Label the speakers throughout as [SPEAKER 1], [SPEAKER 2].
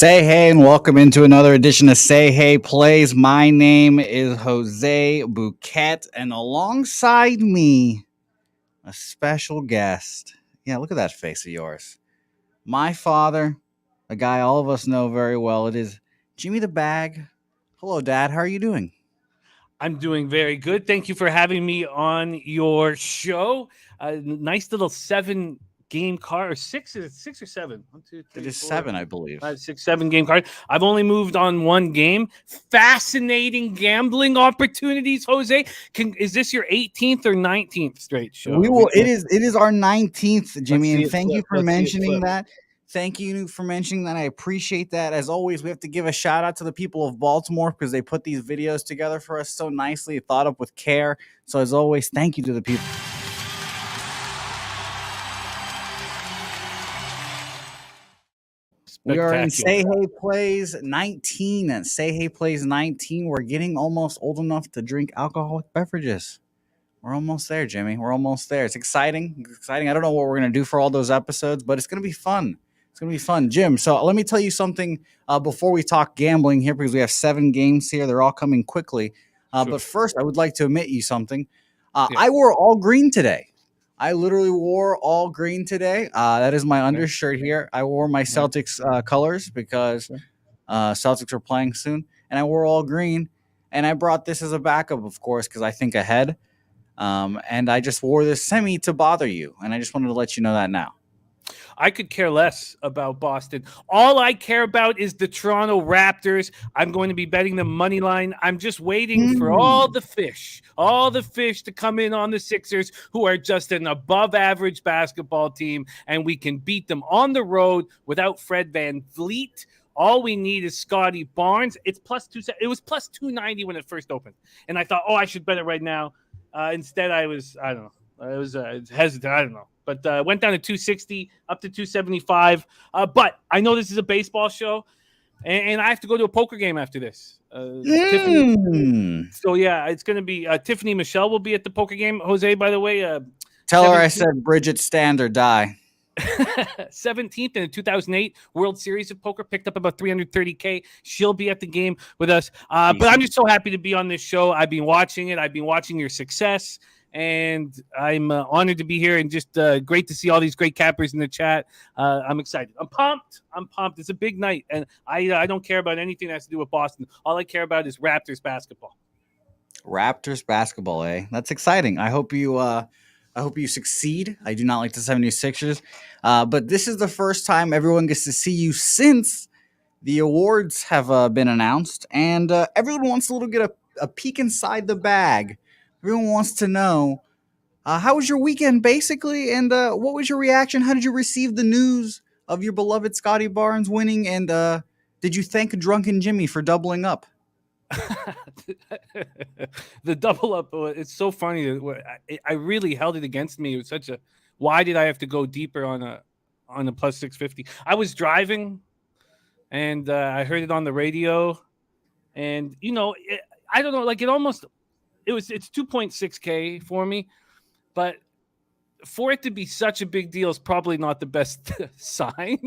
[SPEAKER 1] Say hey and welcome into another edition of Say Hey Plays. My name is Jose Bouquett, and alongside me, a special guest. Yeah, look at that face of yours. My father, a guy all of us know very well. It is Jimmy the Bag. Hello, Dad. How are you doing?
[SPEAKER 2] I'm doing very good. Thank you for having me on your show. Nice little 7 game card, or six? Is it 6 or 7? One, two,
[SPEAKER 1] It
[SPEAKER 2] three,
[SPEAKER 1] is
[SPEAKER 2] four,
[SPEAKER 1] seven, I believe.
[SPEAKER 2] 5, 6, 7 game card. I've only moved on one game. Fascinating gambling opportunities, Jose. Is this your 18th or 19th straight show?
[SPEAKER 1] We
[SPEAKER 2] Are we
[SPEAKER 1] will. It
[SPEAKER 2] gonna,
[SPEAKER 1] is. It is our 19th,
[SPEAKER 2] let's
[SPEAKER 1] Jimmy,
[SPEAKER 2] see
[SPEAKER 1] and
[SPEAKER 2] it
[SPEAKER 1] thank you
[SPEAKER 2] flip.
[SPEAKER 1] for
[SPEAKER 2] Let's see it
[SPEAKER 1] mentioning
[SPEAKER 2] flip.
[SPEAKER 1] that. Thank you for mentioning that. I appreciate that. As always, we have to give a shout out to the people of Baltimore because they put these videos together for us so nicely, thought up with care. So, as always, thank you to the people. We are in
[SPEAKER 2] Spectacular.
[SPEAKER 1] Say Hey Plays 19. And Say Hey Plays 19. We're getting almost old enough to drink alcoholic beverages. We're almost there, Jimmy. We're almost there. It's exciting. It's exciting. I don't know what we're going to do for all those episodes, but it's going to be fun. It's going to be fun. Jim, so let me tell you something before we talk gambling here because we have 7 games here. They're all coming quickly.
[SPEAKER 2] Sure.
[SPEAKER 1] But first, I would like to admit you something.
[SPEAKER 2] Yeah.
[SPEAKER 1] I wore all green today. I literally wore all green today. That is my undershirt here. I wore my Celtics colors because Celtics are playing soon, and I wore all green. And I brought this as a backup, of course, because I think ahead. And I just wore this semi to bother you, and I just wanted to let you know that now.
[SPEAKER 2] I could care less about Boston. All I care about is the Toronto Raptors. I'm going to be betting the money line. I'm just waiting for all the fish to come in on the Sixers, who are just an above average basketball team, and we can beat them on the road without Fred Van Vliet. All we need is Scotty Barnes. It's plus 2. It was plus 290 when it first opened, and I thought, oh, I should bet it right now. Instead, I don't know. I was hesitant. I don't know. But went down to 260, up to 275. But I know this is a baseball show, and I have to go to a poker game after this. Tiffany, so, yeah, it's going to be Tiffany Michelle will be at the poker game. Jose, by the way.
[SPEAKER 1] Tell her I said Bridget stand or die.
[SPEAKER 2] 17th in the 2008 World Series of Poker, picked up about $330K. She'll be at the game with us. But I'm just so happy to be on this show. I've been watching it. I've been watching your success. And I'm honored to be here, and just great to see all these great cappers in the chat. I'm excited. I'm pumped. It's a big night, and I don't care about anything that has to do with Boston. All I care about is Raptors basketball.
[SPEAKER 1] Raptors basketball, eh? That's exciting. I hope you succeed. I do not like the 76ers, but this is the first time everyone gets to see you since the awards have been announced, and everyone wants to get a peek inside the bag. Everyone wants to know how was your weekend, basically, and what was your reaction? How did you receive the news of your beloved Scotty Barnes winning, and did you thank Drunken Jimmy for doubling up?
[SPEAKER 2] The double up, it's so funny. I really held it against me. It was such a, why did I have to go deeper on a plus 650? I was driving, and I heard it on the radio, and I don't know, like it's 2.6K for me, but for it to be such a big deal is probably not the best sign.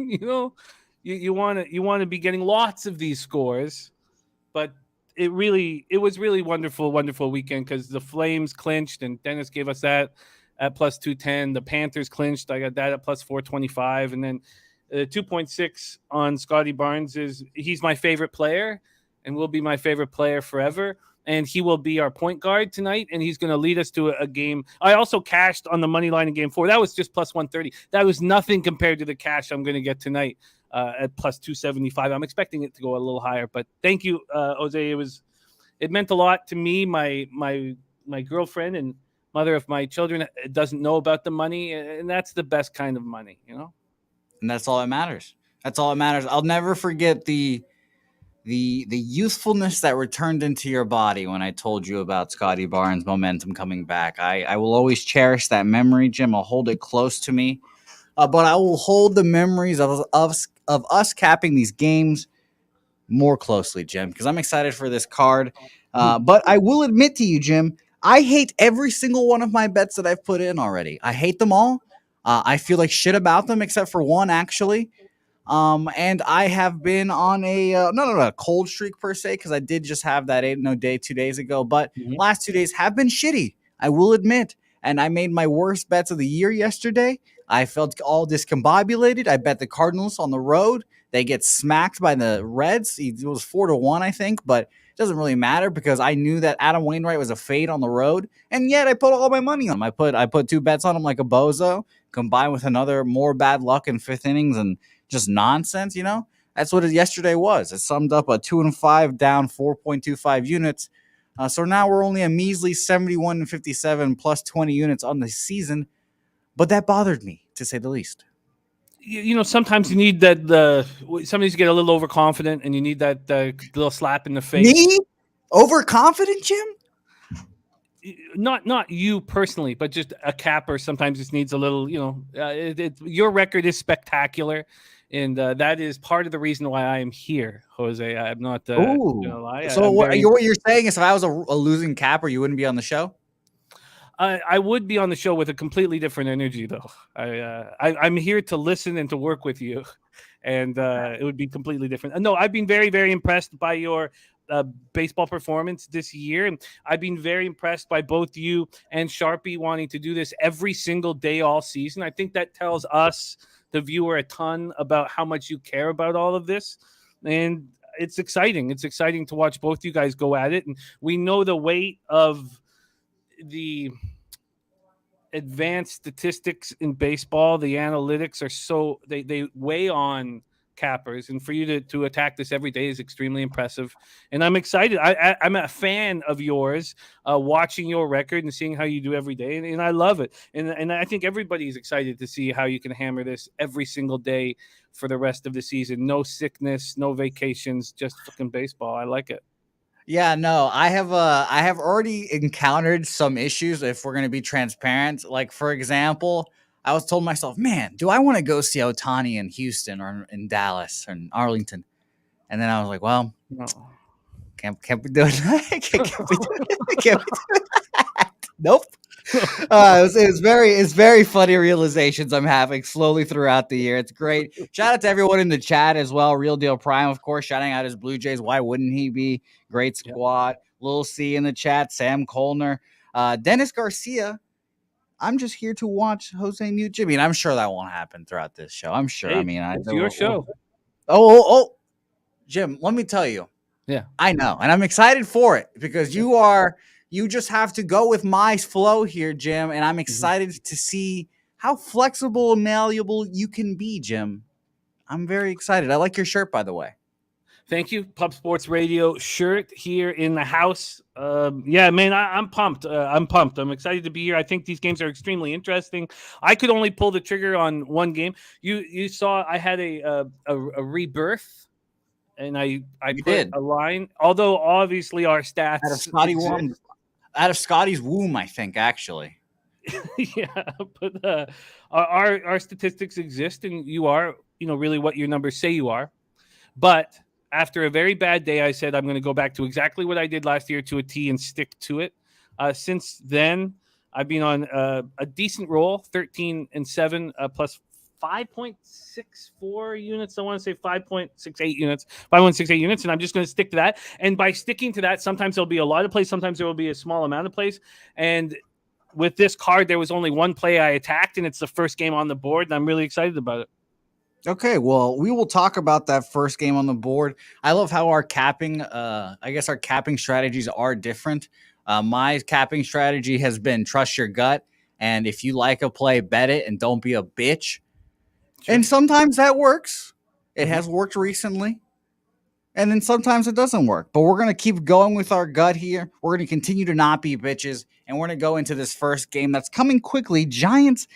[SPEAKER 2] You want to be getting lots of these scores, but it was really wonderful weekend, because the Flames clinched, and Dennis gave us that at plus 210. The Panthers clinched. I got that at plus 425, and then 2.6 on Scotty Barnes he's my favorite player, and will be my favorite player forever. And he will be our point guard tonight, and he's going to lead us to a game. I also cashed on the money line in game 4. That was just plus 130. That was nothing compared to the cash I'm going to get tonight at plus 275. I'm expecting it to go a little higher, but thank you, Jose. It meant a lot to me. My girlfriend and mother of my children doesn't know about the money, and that's the best kind of money,
[SPEAKER 1] And that's all that matters. That's all that matters. I'll never forget the youthfulness that returned into your body when I told you about Scotty Barnes' momentum coming back. I will always cherish that memory, Jim. I'll hold it close to me. But I will hold the memories of us capping these games more closely, Jim, because I'm excited for this card. But I will admit to you, Jim, I hate every single one of my bets that I've put in already. I hate them all. I feel like shit about them, except for one, actually. And I have been on a not a cold streak per se because I did just have that 8-0 day 2 days ago, but
[SPEAKER 2] Mhm.
[SPEAKER 1] last 2 days have been shitty. I will admit, and I made my worst bets of the year yesterday. I felt all discombobulated. I bet the Cardinals on the road. They get smacked by the Reds. It was 4-1, I think, but it doesn't really matter because I knew that Adam Wainwright was a fade on the road, and yet I put all my money on him. I put two bets on him like a bozo, combined with another more bad luck in fifth innings and just nonsense. That's what it yesterday was. It summed up a 2-5 down 4.25 units. So now we're only a measly 71-57 plus 20 units on the season, but that bothered me to say the least.
[SPEAKER 2] Sometimes you need that sometimes you get a little overconfident and you need that little slap in the face.
[SPEAKER 1] Me? Overconfident, Jim?
[SPEAKER 2] Not you personally, but just a capper. Sometimes just needs a little. Your record is spectacular, and that is part of the reason why I am here, Jose. I'm not gonna lie.
[SPEAKER 1] So what you're saying is if I was a losing capper, you wouldn't be on the show?
[SPEAKER 2] I would be on the show with a completely different energy, though. I'm here to listen and to work with you, and it would be completely different. No, I've been very, very impressed by your baseball performance this year, and I've been very impressed by both you and Sharpie wanting to do this every single day all season. I think that tells us, the viewer, a ton about how much you care about all of this, and it's exciting. It's exciting to watch both you guys go at it, and we know the weight of the advanced statistics in baseball. The analytics are so they weigh on cappers, and for you to attack this every day is extremely impressive, and I'm excited. I'm a fan of yours, watching your record and seeing how you do every day, and I love it, and I think everybody's excited to see how you can hammer this every single day for the rest of the season. No sickness, no vacations, just fucking baseball. I like it.
[SPEAKER 1] Yeah, no, I have already encountered some issues if we're gonna be transparent. Like, for example, I was told myself, man, do I want to go see Otani in Houston or in Dallas or in Arlington? And then I was like, well,
[SPEAKER 2] No.
[SPEAKER 1] can't be doing that. Can't be doing that. Nope. It's very funny realizations I'm having slowly throughout the year. It's great. Shout out to everyone in the chat as well. Real Deal Prime, of course, shouting out his Blue Jays. Why wouldn't he be? Great squad. Lil C in the chat. Sam Colner. Dennis Garcia. I'm just here to watch Jose mute Jimmy, and I'm sure that won't happen throughout this show. I'm sure.
[SPEAKER 2] Hey,
[SPEAKER 1] I mean,
[SPEAKER 2] it's your show.
[SPEAKER 1] Jim, let me tell you.
[SPEAKER 2] Yeah.
[SPEAKER 1] I know, and I'm excited for it because you just have to go with my flow here, Jim, and I'm excited to see how flexible and malleable you can be, Jim. I'm very excited. I like your shirt, by the way.
[SPEAKER 2] Thank you. Pub Sports Radio shirt here in the house. Yeah, man, I'm pumped. I'm pumped. I'm excited to be here. I think these games are extremely interesting. I could only pull the trigger on one game. You saw I had a rebirth, and I put a line. Although obviously our stats
[SPEAKER 1] out of Scotty's womb, I think actually.
[SPEAKER 2] Yeah, but our statistics exist, and you are really what your numbers say you are. But after a very bad day, I said I'm going to go back to exactly what I did last year to a T and stick to it. Since then, I've been on a decent roll, 13-7 plus 5.64 units. I want to say 5.68 units, 5.68 units, and I'm just going to stick to that. And by sticking to that, sometimes there'll be a lot of plays, sometimes there will be a small amount of plays. And with this card, there was only one play I attacked, and it's the first game on the board, and I'm really excited about it.
[SPEAKER 1] Okay, well, we will talk about that first game on the board. I love how our capping, I guess our capping strategies are different. My capping strategy has been trust your gut. And if you like a play, bet it and don't be a bitch. Sure. And sometimes that works. It has worked recently. And then sometimes it doesn't work. But we're going to keep going with our gut here. We're going to continue to not be bitches. And we're going to go into this first game that's coming quickly. Giants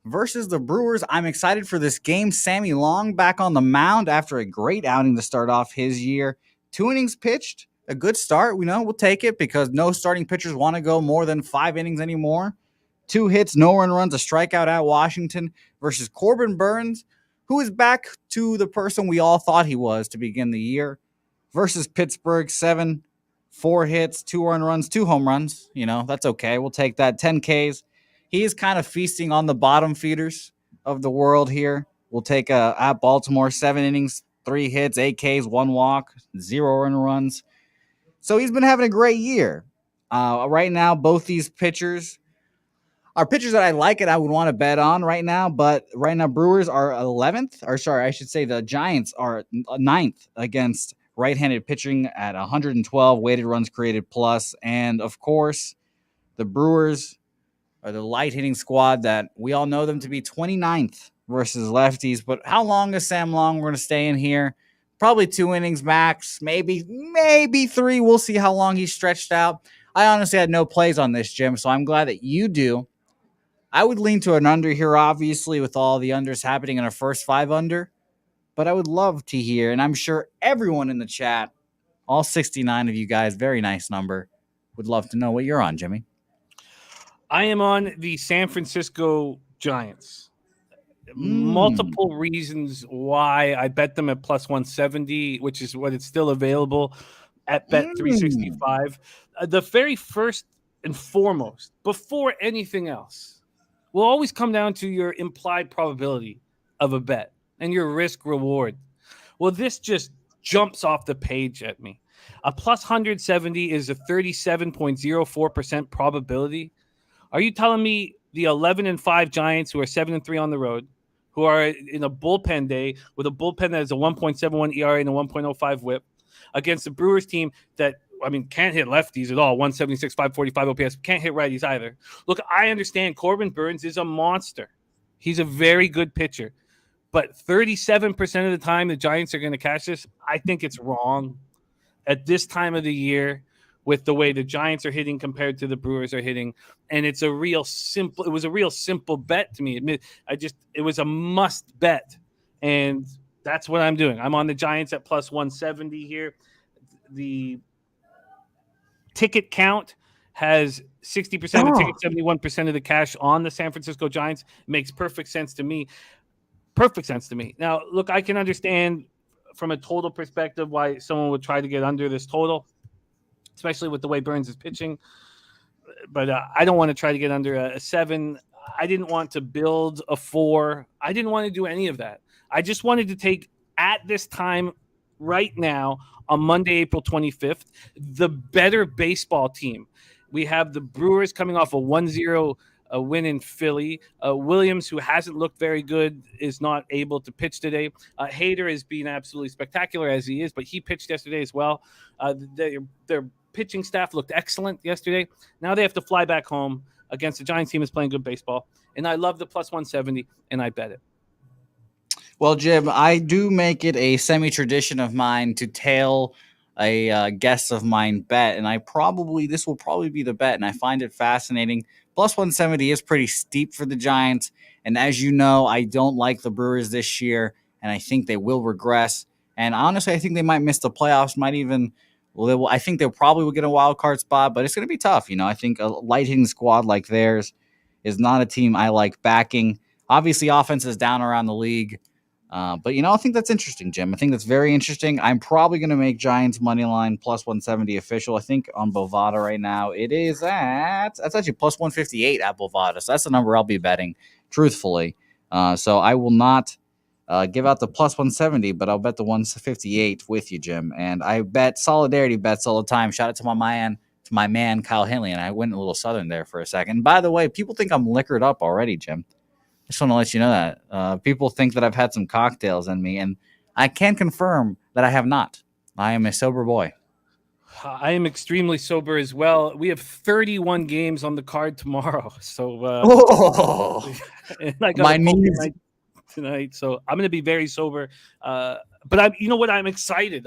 [SPEAKER 1] versus the Brewers. I'm excited for this game. Sammy Long back on the mound after a great outing to start off his year. 2 innings pitched. A good start. We know we'll take it because no starting pitchers want to go more than 5 innings anymore. 2 hits, no runs, a strikeout at Washington versus Corbin Burns, who is back to the person we all thought he was to begin the year. Versus Pittsburgh, 4 hits, 2 runs, 2 home runs. That's okay. We'll take that. 10 Ks. He is kind of feasting on the bottom feeders of the world here. We'll take at Baltimore, 7 innings, 3 hits, 8 Ks, 1 walk, 0 earned runs. So he's been having a great year. Right now, both these pitchers are pitchers that I like and I would want to bet on right now. But right now, Brewers are 11th, or sorry, I should say the Giants are ninth against right-handed pitching at 112 weighted runs created plus. And of course, the Brewers are the light hitting squad that we all know them to be 29th versus lefties. But how long is Sam Long? We're going to stay in here. Probably 2 innings max, maybe 3. We'll see how long he's stretched out. I honestly had no plays on this, Jim, so I'm glad that you do. I would lean to an under here, obviously, with all the unders happening in a first 5 under. But I would love to hear, and I'm sure everyone in the chat, all 69 of you guys, very nice number, would love to know what you're on, Jimmy.
[SPEAKER 2] I am on the San Francisco Giants. Multiple reasons why I bet them at plus 170, which is what it's still available at Bet 365. The very first and foremost, before anything else, will always come down to your implied probability of a bet and your risk reward. Well, this just jumps off the page at me. A plus 170 is a 37.04% probability. Are you telling me the 11-5 Giants, who are 7-3 on the road, who are in a bullpen day with a bullpen that has a 1.71 ERA and a 1.05 WHIP, against the Brewers team that, can't hit lefties at all, 176, 545 OPS, can't hit righties either. Look, I understand Corbin Burnes is a monster. He's a very good pitcher. But 37% of the time the Giants are going to catch this, I think it's wrong at this time of the year with the way the Giants are hitting compared to the Brewers are hitting. And it was a real simple bet to me. It was a must bet. And that's what I'm doing. I'm on the Giants at plus 170 here. The ticket count has 60% of the tickets, 71% of the cash on the San Francisco Giants. It makes perfect sense to me. Now, look, I can understand from a total perspective why someone would try to get under this total, especially with the way Burnes is pitching. But I don't want to try to get under a 7. I didn't want to build a 4. I didn't want to do any of that. I just wanted to take, at this time right now, on Monday, April 25th, the better baseball team. We have the Brewers coming off a 1-0 win in Philly. Williams, who hasn't looked very good, is not able to pitch today. Hader is being absolutely spectacular as he is, but he pitched yesterday as well. Their pitching staff looked excellent yesterday. Now they have to fly back home against the Giants team that's playing good baseball. And I love the plus 170, and I bet it.
[SPEAKER 1] Well, Jim, I do make it a semi-tradition of mine to tail a guest of mine bet, and this will probably be the bet, and I find it fascinating. Plus 170 is pretty steep for the Giants, and as you know, I don't like the Brewers this year, and I think they will regress. And honestly, I think they might miss the playoffs, I think they'll probably get a wild card spot, but it's going to be tough. I think a light-hitting squad like theirs is not a team I like backing. Obviously, offense is down around the league. But I think that's interesting, Jim. I think that's very interesting. I'm probably going to make Giants money line plus 170 official. I think on Bovada right now it is that's actually plus 158 at Bovada. So that's the number I'll be betting, truthfully. So I will not give out the plus 170, but I'll bet the 158 with you, Jim. And I bet solidarity bets all the time. Shout out to my man Kyle Henley, and I went a little southern there for a second. And by the way, people think I'm liquored up already, Jim. Just want to let you know that. People think that I've had some cocktails in me, and I can confirm that I have not. I am a sober boy.
[SPEAKER 2] I am extremely sober as well. We have 31 games on the card tomorrow. So and I got my knees tonight. So I'm going to be very sober. But you know what? I'm excited.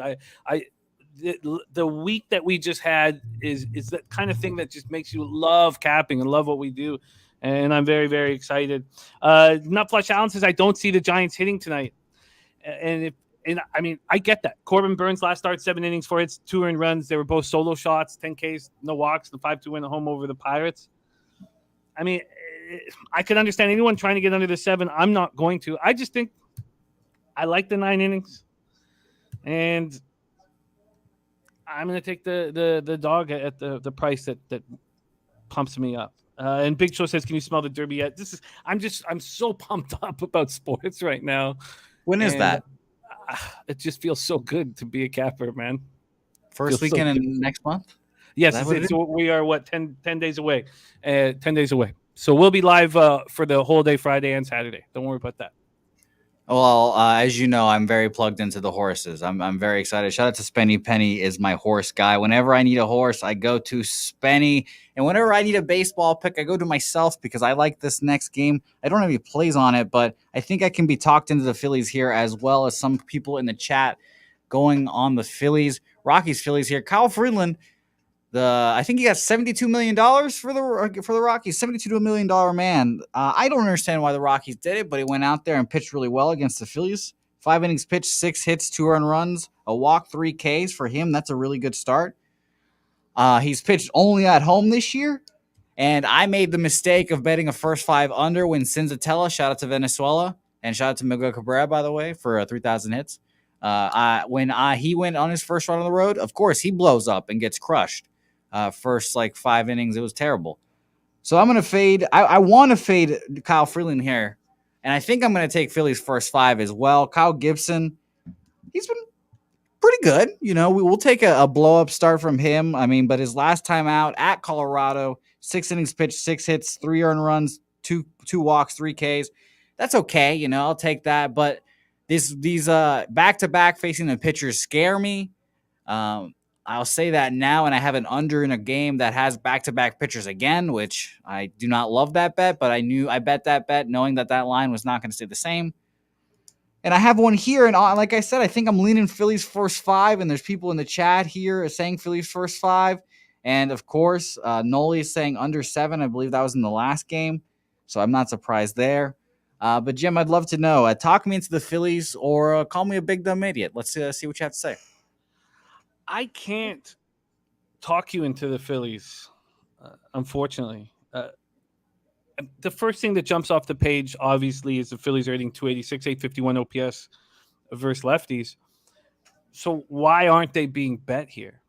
[SPEAKER 2] The week that we just had is that kind of thing that just makes you love capping and love what we do. And I'm very, very excited. Nut Flush Allen says, I don't see the Giants hitting tonight. And I get that. Corbin Burnes last start, 7 innings, 4 hits, 2 earned runs. They were both solo shots, 10 Ks, no walks, the 5-2 win at home over the Pirates. I could understand anyone trying to get under the 7. I'm not going to. I just think I like the 9 innings. And I'm going to take the dog at the price that pumps me up. And Big Show says, "Can you smell the derby yet?" I'm so pumped up about sports right now,
[SPEAKER 1] When is
[SPEAKER 2] and
[SPEAKER 1] that?
[SPEAKER 2] it just feels so good to be a capper, man.
[SPEAKER 1] First
[SPEAKER 2] Feels so
[SPEAKER 1] weekend
[SPEAKER 2] good.
[SPEAKER 1] in next month? Is
[SPEAKER 2] Yes,
[SPEAKER 1] that what it is?
[SPEAKER 2] we are what 10 days away, 10 days away. So we'll be live for the whole day, Friday and Saturday. Don't worry about that.
[SPEAKER 1] Well, as you know, I'm very plugged into the horses. I'm very excited. Shout out to Spenny. Penny is my horse guy. Whenever I need a horse, I go to Spenny. And whenever I need a baseball pick, I go to myself because I like this next game. I don't have any plays on it, but I think I can be talked into the Phillies here as well as some people in the chat going on the Phillies. Rockies Phillies here. Kyle Freeland. I think he got $72 million for the Rockies. $72 million man. I don't understand why the Rockies did it, but he went out there and pitched really well against the Phillies. 5 innings pitched, 6 hits, 2 earned runs, a walk, 3 Ks for him. That's a really good start. He's pitched only at home this year, and I made the mistake of betting a first 5 under when Cinzatella. Shout out to Venezuela and shout out to Miguel Cabrera, by the way, for 3,000 hits. When he went on his first run on the road, of course he blows up and gets crushed. First 5 innings, it was terrible. So I'm gonna fade. I want to fade Kyle Freeland here, and I think I'm gonna take Philly's first 5 as well. Kyle Gibson, he's been pretty good. We will take a blow up start from him. I mean, but his last time out at Colorado, 6 innings pitched, 6 hits, 3 earned runs, two walks, 3 Ks. That's okay. I'll take that. But these back to back facing the pitchers scare me. I'll say that now, and I have an under in a game that has back-to-back pitchers again, which I do not love that bet, but I bet that bet knowing that line was not going to stay the same. And I have one here, and like I said, I think I'm leaning Phillies first 5, and there's people in the chat here saying Phillies first 5. And, of course, Noli is saying under 7. I believe that was in the last game, so I'm not surprised there. But, Jim, I'd love to know. Talk me into the Phillies or call me a big dumb idiot. Let's see what you have to say.
[SPEAKER 2] I can't talk you into the Phillies, unfortunately. The first thing that jumps off the page, obviously, is the Phillies are hitting 286, 851 OPS versus lefties. So why aren't they being bet here?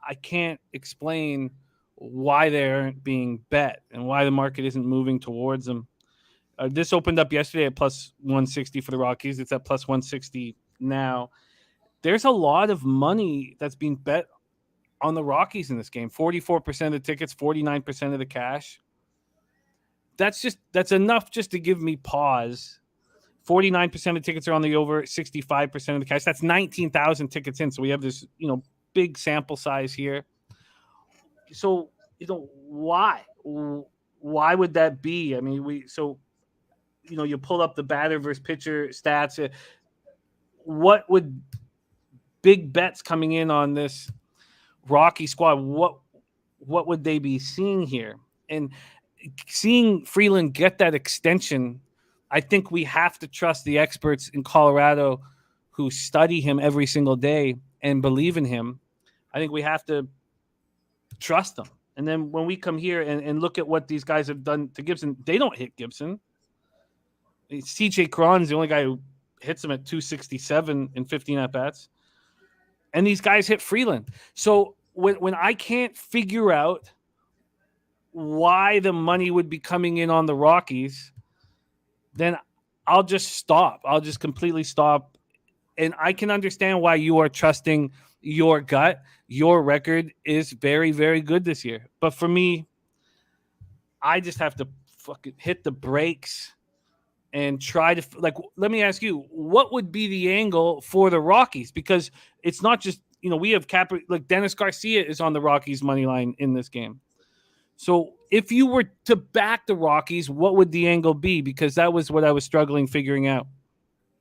[SPEAKER 2] I can't explain why they aren't being bet and why the market isn't moving towards them. This opened up yesterday at plus 160 for the Rockies. It's at plus 160 now. There's a lot of money that's being bet on the Rockies in this game. 44% of the tickets, 49% of the cash. That's enough just to give me pause. 49% of tickets are on the over, 65% of the cash. That's 19,000 tickets in. So we have this, big sample size here. So, why? Why would that be? I mean, you pull up the batter versus pitcher stats. What would big bets coming in on this Rocky squad? What would they be seeing here? And seeing Freeland get that extension, I think we have to trust the experts in Colorado who study him every single day and believe in him. I think we have to trust them. And then when we come here and look at what these guys have done to Gibson, they don't hit Gibson. CJ Cron's the only guy who hits him at 267 in 15 at-bats. And these guys hit Freeland. So when I can't figure out why the money would be coming in on the Rockies, then I'll just stop. I'll just completely stop. And I can understand why you are trusting your gut. Your record is very, very good this year. But for me, I just have to fucking hit the brakes and try to, let me ask you, what would be the angle for the Rockies? Because it's not just, we have Dennis Garcia is on the Rockies money line in this game. So if you were to back the Rockies, what would the angle be? Because that was what I was struggling figuring out.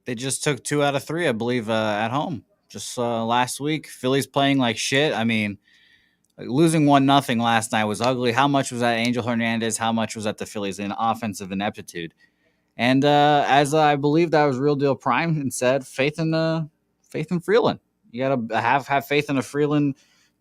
[SPEAKER 1] They just took 2 out of 3, I believe, at home. Just last week. Phillies playing like shit. I mean, losing 1-0 last night was ugly. How much was that Angel Hernandez? How much was that the Phillies in offensive ineptitude? And as I believe that was Real Deal Prime and said, faith in Freeland. You gotta have faith in a Freeland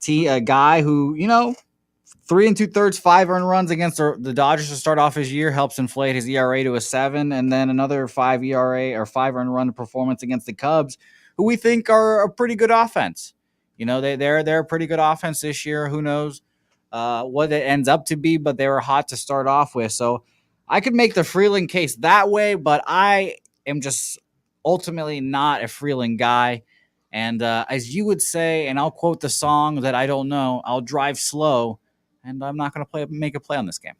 [SPEAKER 1] a guy who 3 2/3, 5 earned runs against the Dodgers to start off his year helps inflate his ERA to a 7, and then another 5 ERA or 5 earned run performance against the Cubs, who we think are a pretty good offense. They're a pretty good offense this year. Who knows? what it ends up to be, but they were hot to start off with. So I could make the Freeland case that way, but I am just ultimately not a Freeland guy. And as you would say, and I'll quote the song that I don't know, I'll drive slow, and I'm not going to make a play on this game.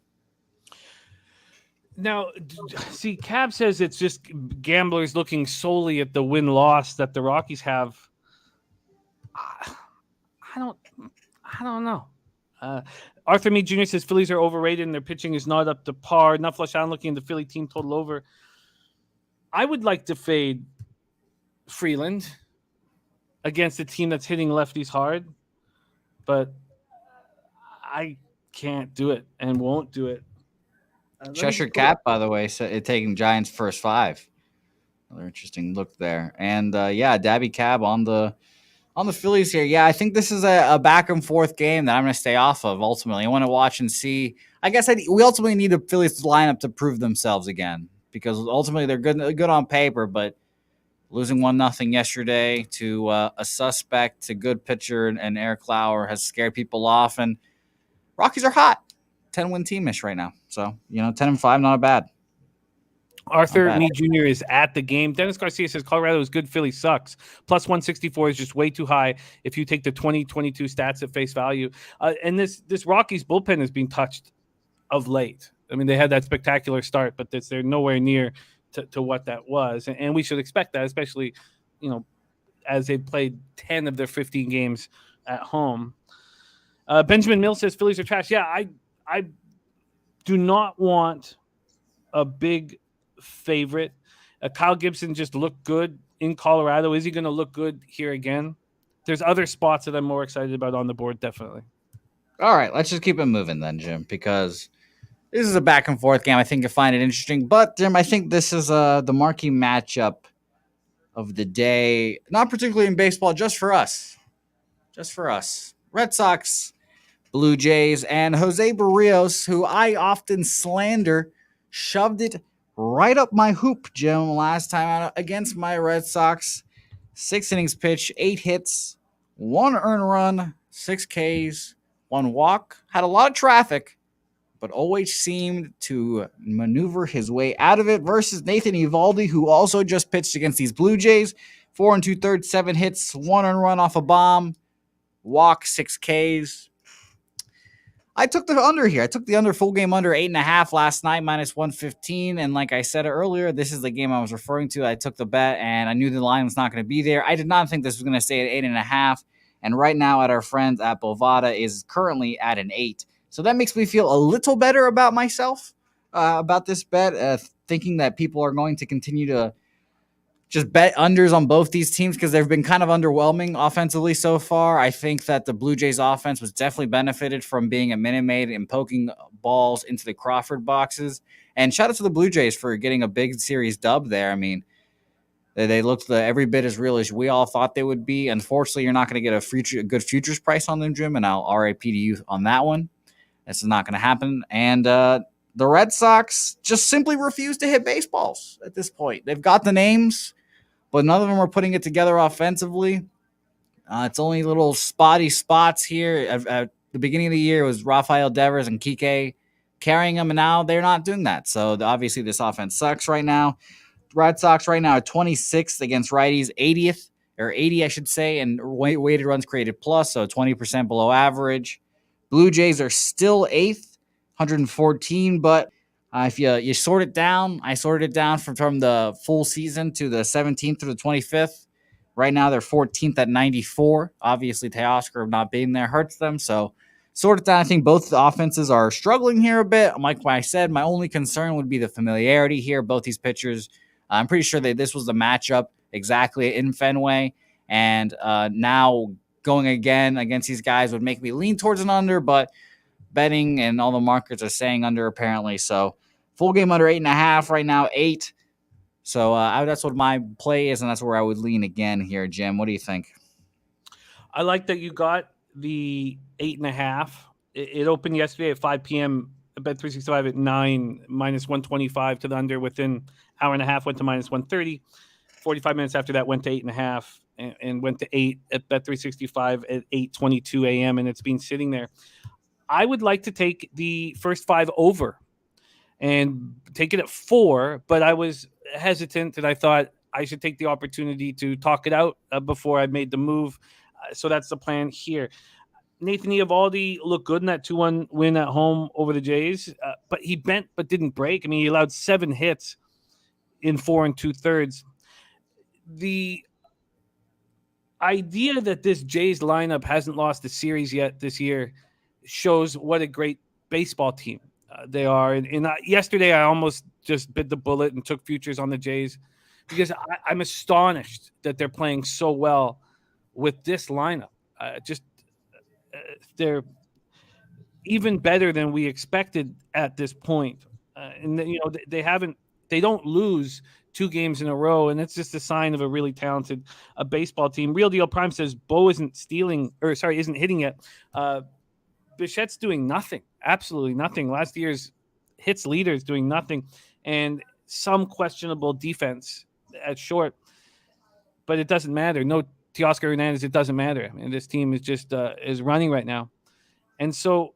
[SPEAKER 2] Now, see, Cab says it's just gamblers looking solely at the win-loss that the Rockies have. I don't know. Arthur Meade Jr. says Phillies are overrated and their pitching is not up to par. Not flush on looking at the Philly team total over. I would like to fade Freeland against a team that's hitting lefties hard, but I can't do it and won't do it.
[SPEAKER 1] Cheshire Cat, by the way, taking Giants first 5. Another interesting look there. And Dabby Cab on the Phillies here. Yeah, I think this is a back and forth game that I'm going to stay off of. Ultimately, I want to watch and see. I guess we ultimately need the Phillies lineup to prove themselves again, because ultimately they're good on paper, but losing 1-0 yesterday to a suspect, a good pitcher, and Eric Lauer has scared people off. And Rockies are hot. 10-win teamish right now. So, 10-5, not bad.
[SPEAKER 2] Arthur Meade Jr. is at the game. Dennis Garcia says Colorado is good, Philly sucks. Plus 164 is just way too high if you take the 2022 stats at face value. And this Rockies bullpen has been touched of late. I mean, they had that spectacular start, but they're nowhere near to what that was. And we should expect that, especially, as they played 10 of their 15 games at home. Benjamin Mills says Phillies are trash. Yeah, I do not want a big favorite. Kyle Gibson just looked good in Colorado. Is he going to look good here again? There's other spots that I'm more excited about on the board, definitely.
[SPEAKER 1] All right, let's just keep it moving then, Jim, because this is a back and forth game. I think you'll find it interesting. But, Jim, I think this is the marquee matchup of the day, not particularly in baseball, just for us. Just for us. Red Sox, Blue Jays, and Jose Barrios, who I often slander, shoved it right up my hoop, Jim, last time out against my Red Sox. 6 innings pitched, 8 hits, 1 earned run, 6 Ks, 1 walk. Had a lot of traffic, but always seemed to maneuver his way out of it versus Nathan Eovaldi, who also just pitched against these Blue Jays. 4 2/3, 7 hits, 1 earned run off a bomb, walk, 6 Ks. I took the under here. I took the under, full game under 8.5 last night, minus 115. And like I said earlier, this is the game I was referring to. I took the bet and I knew the line was not going to be there. I did not think this was going to stay at 8.5. And right now at our friends at Bovada is currently at an 8. So that makes me feel a little better about myself, about this bet, thinking that people are going to continue to just bet unders on both these teams because they've been kind of underwhelming offensively so far. I think that the Blue Jays offense was definitely benefited from being a Minute Maid and poking balls into the Crawford boxes. And shout out to the Blue Jays for getting a big series dub there. I mean, they looked every bit as real as we all thought they would be. Unfortunately, you're not going to get a good futures price on them, Jim, and I'll RIP to you on that one. This is not going to happen. And the Red Sox just simply refuse to hit baseballs at this point. They've got the names, but none of them are putting it together offensively. It's only little spotty spots here. At the beginning of the year, it was Rafael Devers and Kike carrying them, and now they're not doing that. So obviously this offense sucks right now. Red Sox right now are 26th against righties, 80th, or 80, I should say, and weighted runs created plus, so 20% below average. Blue Jays are still 8th, 114, but if you sort it down, I sorted it down from the full season to the 17th through the 25th. Right now, they're 14th at 94. Obviously, Teoscar not being there hurts them. So, sort it down. I think both the offenses are struggling here a bit. Like I said, my only concern would be the familiarity here. Both these pitchers, I'm pretty sure that this was the matchup exactly in Fenway. And now going again against these guys would make me lean towards an under, but betting and all the markets are saying under apparently. So, full game under 8.5 right now, 8. So that's what my play is, and that's where I would lean again here, Jim. What do you think?
[SPEAKER 2] I like that you got the 8.5. It opened yesterday at 5 p.m. Bet 365 at 9, minus 125 to the under. Within hour and a half, went to minus 130. 45 minutes after that, went to 8.5 and went to 8 at Bet 365 at 8:22 a.m. and it's been sitting there. I would like to take the first 5 over and take it at 4, but I was hesitant and I thought I should take the opportunity to talk it out before I made the move. So that's the plan here. Nathan Eovaldi looked good in that 2-1 win at home over the Jays, but he bent but didn't break. I mean, he allowed 7 hits in 4 2/3. The idea that this Jays lineup hasn't lost a series yet this year shows what a great baseball team they are. And yesterday, I almost just bit the bullet and took futures on the Jays because I'm astonished that they're playing so well with this lineup. They're even better than we expected at this point. And they don't lose 2 games in a row, and it's just a sign of a really talented baseball team. Real Deal Prime says Bo isn't hitting yet. Bichette's doing nothing, absolutely nothing. Last year's hits leader is doing nothing, and some questionable defense at short. But it doesn't matter. No Teoscar Hernandez, it doesn't matter. I mean, this team is just is running right now, and so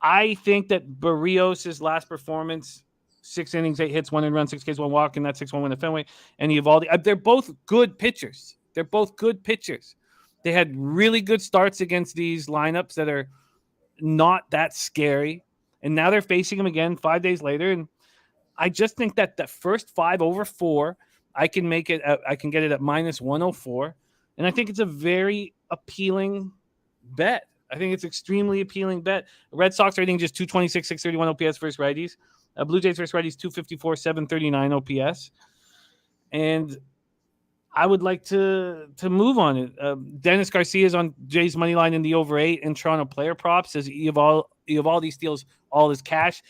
[SPEAKER 2] I think that Barrios' last performance, 6 innings, 8 hits, 1 earned run, 6 Ks, 1 walk, and that 6-1 win at Fenway, and Eovaldi, they're both good pitchers. They had really good starts against these lineups that are not that scary, and now they're facing them again 5 days later. And I just think that the first 5 over 4, I can get it at -104, and I think it's a very appealing bet. I think it's extremely appealing bet. Red Sox rating just 226, 631 OPS versus righties. Blue Jays versus righties 254, 739 OPS. And I would like to move on it. Dennis Garcia is on Jays money line in the over 8 and Toronto player props as Eovaldi steals all his cash.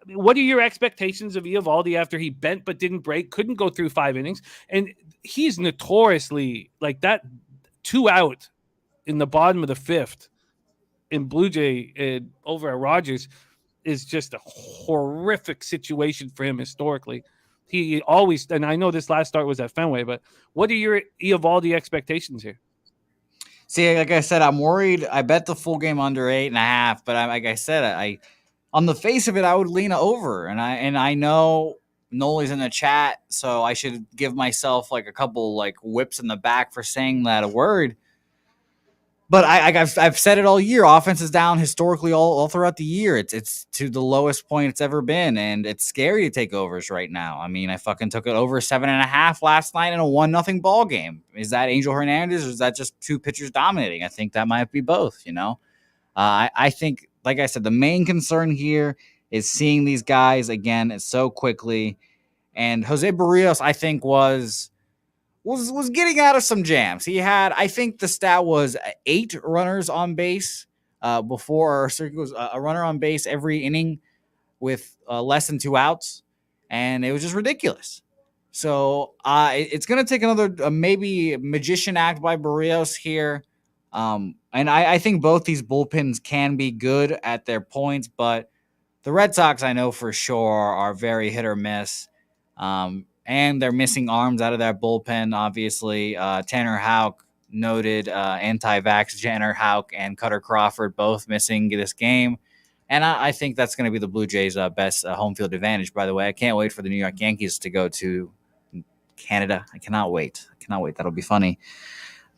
[SPEAKER 2] I mean, what are your expectations of Eovaldi after he bent but didn't break, couldn't go through 5 innings? And he's notoriously like that 2 out in the bottom of the 5th in Blue Jay over at Rogers is just a horrific situation for him historically. He always, and I know this last start was at Fenway, but what are your Eovaldi expectations here?
[SPEAKER 1] See, like I said, I'm worried. I bet the full game under 8.5, but like I said, I on the face of it, I would lean over, and I know Noli's in the chat, so I should give myself like a couple like whips in the back for saying that word. But I've said it all year. Offense is down historically all throughout the year. It's to the lowest point it's ever been, and it's scary to take overs right now. I mean, I fucking took it over 7.5 last night in a 1-0 ball game. Is that Angel Hernandez, or is that just 2 pitchers dominating? I think that might be both. I think, like I said, the main concern here is seeing these guys again so quickly. And Jose Barrios, I think, was getting out of some jams. He had, I think the stat was 8 runners on base before, or it was a runner on base every inning with less than 2 outs, and it was just ridiculous. So it's going to take another maybe magician act by Barrios here. And I think both these bullpens can be good at their points, but the Red Sox, I know for sure, are very hit or miss. And they're missing arms out of that bullpen, obviously. Tanner Houck, noted anti-vax Tanner Houck, and Cutter Crawford both missing this game. And I think that's going to be the Blue Jays' best home field advantage, by the way. I can't wait for the New York Yankees to go to Canada. I cannot wait. That'll be funny.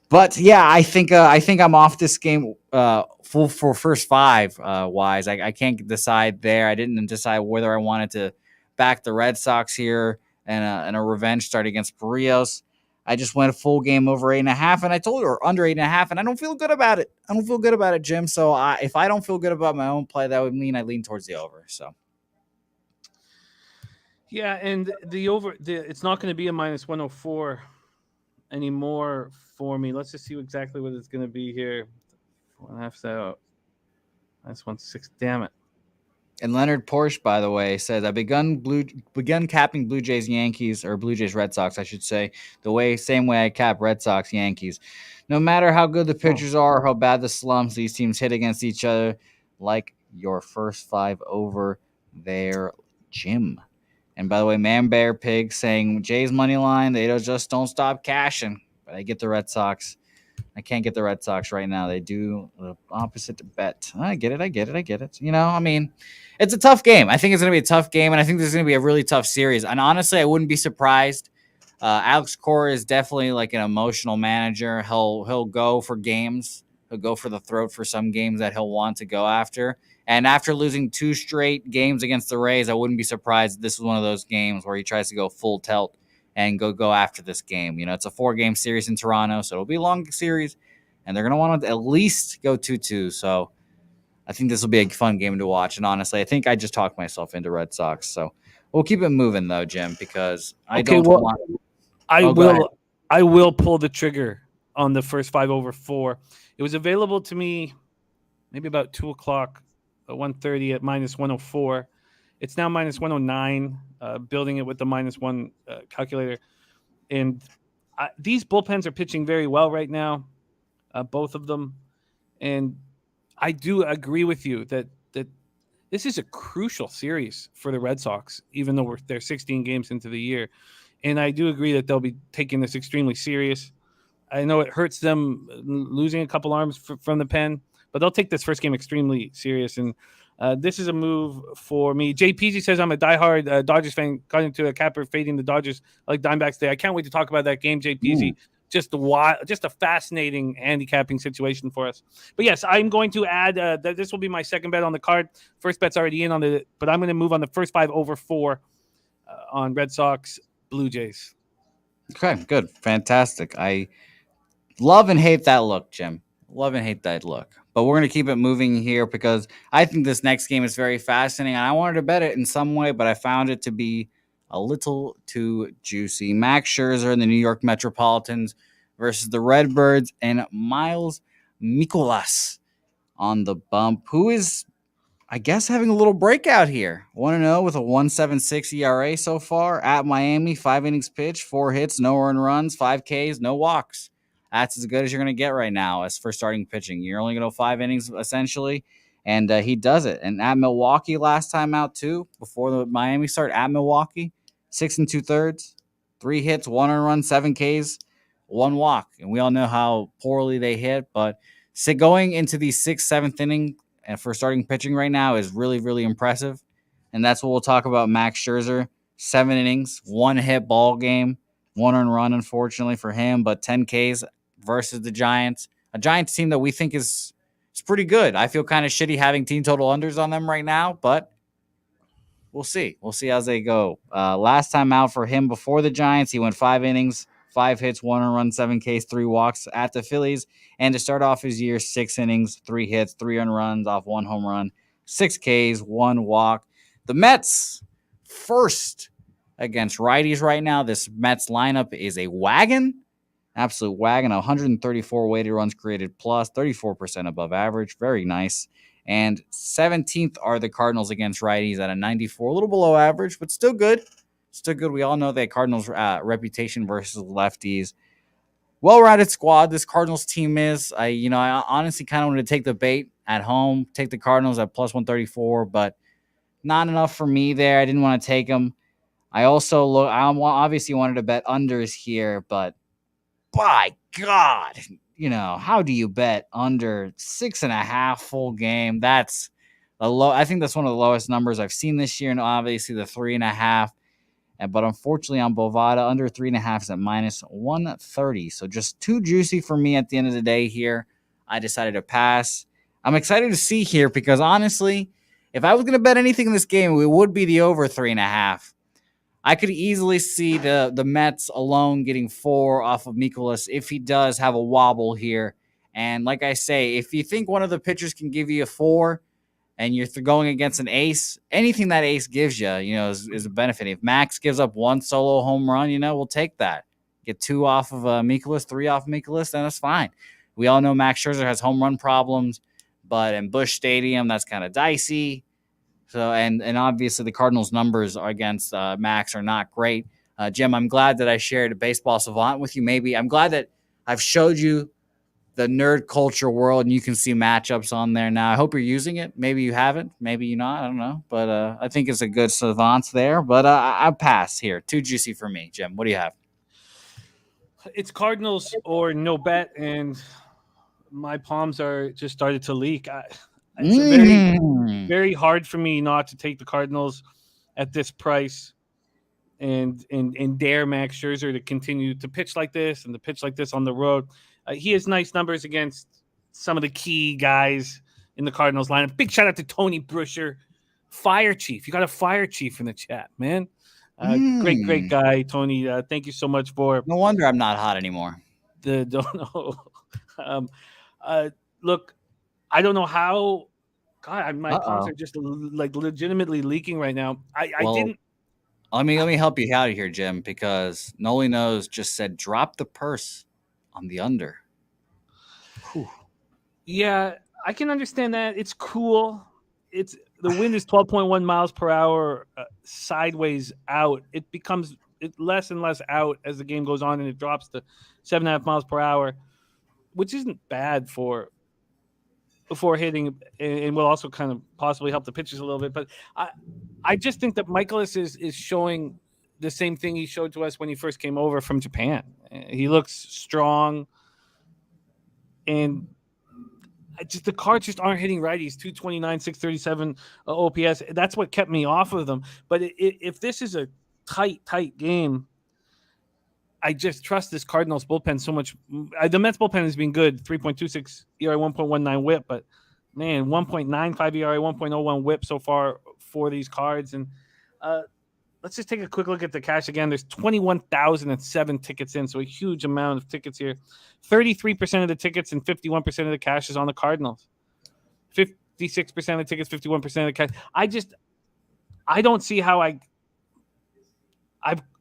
[SPEAKER 1] But yeah, I think I'm off this game full for first 5 wise. I can't decide there. I didn't decide whether I wanted to back the Red Sox here and a revenge start against Barrios. I just went a full game over 8.5, and I told her under 8.5, and I don't feel good about it. Jim. So if I don't feel good about my own play, that would mean I lean towards the over. So.
[SPEAKER 2] Yeah, and the over, it's not going to be a -104 anymore for me. Let's just see exactly what it's going to be here. 4.5 so that's 1.6. Damn it.
[SPEAKER 1] And Leonard Porsche, by the way, says, I begun capping Blue Jays Yankees, or Blue Jays Red Sox, I should say, same way I cap Red Sox Yankees. No matter how good the pitchers are or how bad the slumps these teams hit against each other, like your first 5 over there, Jim. And by the way, Man Bear Pig saying Jays money line, they just don't stop cashing, but I get the Red Sox. I can't get the Red Sox right now. They do the opposite to bet. I get it. I get it. I get it. You know, I mean, it's a tough game. I think it's going to be a tough game, and I think this is going to be a really tough series. And honestly, I wouldn't be surprised. Alex Cora is definitely like an emotional manager. He'll go for games. He'll go for the throat for some games that he'll want to go after. And after losing 2 straight games against the Rays, I wouldn't be surprised if this was one of those games where he tries to go full tilt and go after this game. You know, it's a 4-game series in Toronto, so it'll be a long series, and they're gonna want to at least go 2-2. So I think this will be a fun game to watch. And honestly, I think I just talked myself into Red Sox. So we'll keep it moving though, Jim, because I
[SPEAKER 2] Okay,
[SPEAKER 1] don't
[SPEAKER 2] well,
[SPEAKER 1] want.
[SPEAKER 2] I
[SPEAKER 1] Oh, go ahead.
[SPEAKER 2] will. I will pull the trigger on the first 5/4. It was available to me maybe about 2 o'clock, 1:30 at -104. It's now -109. Building it with the -1 calculator, and these bullpens are pitching very well right now, both of them. And I do agree with you that this is a crucial series for the Red Sox, even though they're 16 games into the year. And I do agree that they'll be taking this extremely serious. I know it hurts them losing a couple arms from the pen, but they'll take this first game extremely serious. And this is a move for me. JPZ says I'm a diehard Dodgers fan, got into a capper fading the Dodgers like Diamondbacks Day. I can't wait to talk about that game, JPZ. Just a fascinating handicapping situation for us. But yes, I'm going to add that this will be my second bet on the card. First bet's already in but I'm going to move on the first 5/4 on Red Sox Blue Jays.
[SPEAKER 1] Okay, good, fantastic. I love and hate that look, Jim. Love and hate that look. But we're going to keep it moving here because I think this next game is very fascinating. And I wanted to bet it in some way, but I found it to be a little too juicy. Max Scherzer and the New York Metropolitans versus the Redbirds and Miles Mikolas on the bump, who is, I guess, having a little breakout here. 1-0 with a 1.76 ERA so far at Miami. 5 innings pitched, 4 hits, no earned runs, 5 Ks, no walks. That's as good as you're going to get right now as for starting pitching. You're only going to go 5 innings essentially, and he does it. And at Milwaukee last time out too, before the Miami start at Milwaukee, 6 2/3, 3 hits, 1 earned run, 7 Ks, 1 walk. And we all know how poorly they hit, but going into the 6th, 7th inning and for starting pitching right now is really, really impressive. And that's what we'll talk about. Max Scherzer, 7 innings, 1 hit ball game, 1 earned run, unfortunately for him, but 10 Ks versus the Giants, a Giants team that we think is pretty good. I feel kind of shitty having team total unders on them right now, but we'll see. We'll see as they go. Last time out for him before the Giants, he went 5 innings, 5 hits, 1 earned run, 7 Ks, 3 walks at the Phillies. And to start off his year, 6 innings, 3 hits, 3 earned runs off 1 home run, 6 Ks, 1 walk. The Mets first against righties right now. This Mets lineup is a wagon. Absolute wagon. 134 weighted runs created plus, 34% above average. Very nice. And 17th are the Cardinals against righties at a 94, a little below average, but still good. Still good. We all know that Cardinals' reputation versus lefties. Well-rounded squad this Cardinals team is. I honestly kind of wanted to take the bait at home, take the Cardinals at plus 134, but not enough for me there. I didn't want to take them. I obviously wanted to bet unders here, but by God, how do you bet under 6.5 full game? That's a low. I think that's one of the lowest numbers I've seen this year, and obviously the 3.5. But unfortunately, on Bovada, under 3.5 is at minus 130. So just too juicy for me at the end of the day here. I decided to pass. I'm excited to see here because honestly, if I was going to bet anything in this game, it would be the over 3.5. I could easily see the Mets alone getting 4 off of Mikolas if he does have a wobble here. And like I say, if you think one of the pitchers can give you a 4 and you're going against an ace, anything that ace gives you, is a benefit. If Max gives up 1 solo home run, we'll take that. Get 2 off of Mikolas, 3 off Mikolas, then that's fine. We all know Max Scherzer has home run problems, but in Busch Stadium, that's kind of dicey. So, and obviously the Cardinals' numbers against Max are not great. Jim, I'm glad that I shared a baseball savant with you. Maybe I'm glad that I've showed you the nerd culture world and you can see matchups on there now. I hope you're using it. Maybe you haven't. Maybe you're not. I don't know. But I think it's a good savant there. But I pass here. Too juicy for me. Jim, what do you have?
[SPEAKER 2] It's Cardinals or no bet, and my palms are just started to leak. It's a
[SPEAKER 1] Mm.
[SPEAKER 2] very hard for me not to take the Cardinals at this price and dare Max Scherzer to continue to pitch like this and to pitch like this on the road. He has nice numbers against some of the key guys in the Cardinals lineup. Big shout out to Tony Bruscher, Fire Chief. You got a Fire Chief in the chat, man. Great
[SPEAKER 1] Mm.
[SPEAKER 2] guy, Tony. Thank you so much for
[SPEAKER 1] No wonder I'm not hot anymore.
[SPEAKER 2] the don't know. um, uh, look, I don't know how. God, my palms
[SPEAKER 1] Uh-oh.
[SPEAKER 2] are just like legitimately leaking right now. I
[SPEAKER 1] Well,
[SPEAKER 2] didn't.
[SPEAKER 1] let me help you out here, Jim, because Noli Knows just said drop the purse on the under. Whew.
[SPEAKER 2] Yeah, I can understand that. It's cool. It's the wind is 12.1 miles per hour sideways out. It becomes less and less out as the game goes on, and it drops to 7.5 miles per hour, which isn't bad for before hitting, and will also kind of possibly help the pitchers a little bit. But I just think that Michaelis is showing the same thing he showed to us when he first came over from Japan. He looks strong, and just the cards just aren't hitting righties. 229, 637 OPS. That's what kept me off of them. But if this is a tight game, I just trust this Cardinals bullpen so much. The Mets bullpen has been good. 3.26 ERA, 1.19 WHIP, but man, 1.95 ERA, 1.01 WHIP so far for these cards. And let's just take a quick look at the cash again. There's 21,007 tickets in, so a huge amount of tickets here. 33% of the tickets and 51% of the cash is on the Cardinals. 56% of the tickets, 51% of the cash. I don't see how I've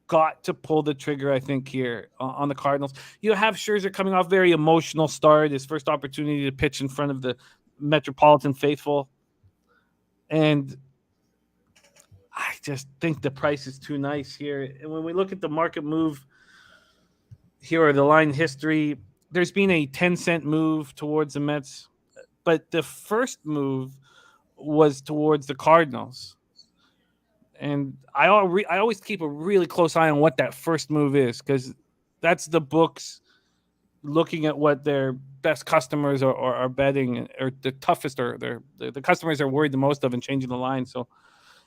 [SPEAKER 2] got to pull the trigger, I think, here on the Cardinals. You have Scherzer coming off very emotional start, his first opportunity to pitch in front of the Metropolitan faithful. And I just think the price is too nice here. And when we look at the market move, here are the line history. There's been a 10-cent move towards the Mets, but the first move was towards the Cardinals. And I always keep a really close eye on what that first move is, because that's the books looking at what their best customers are betting, or the toughest, or the customers are worried the most of, and changing the line. So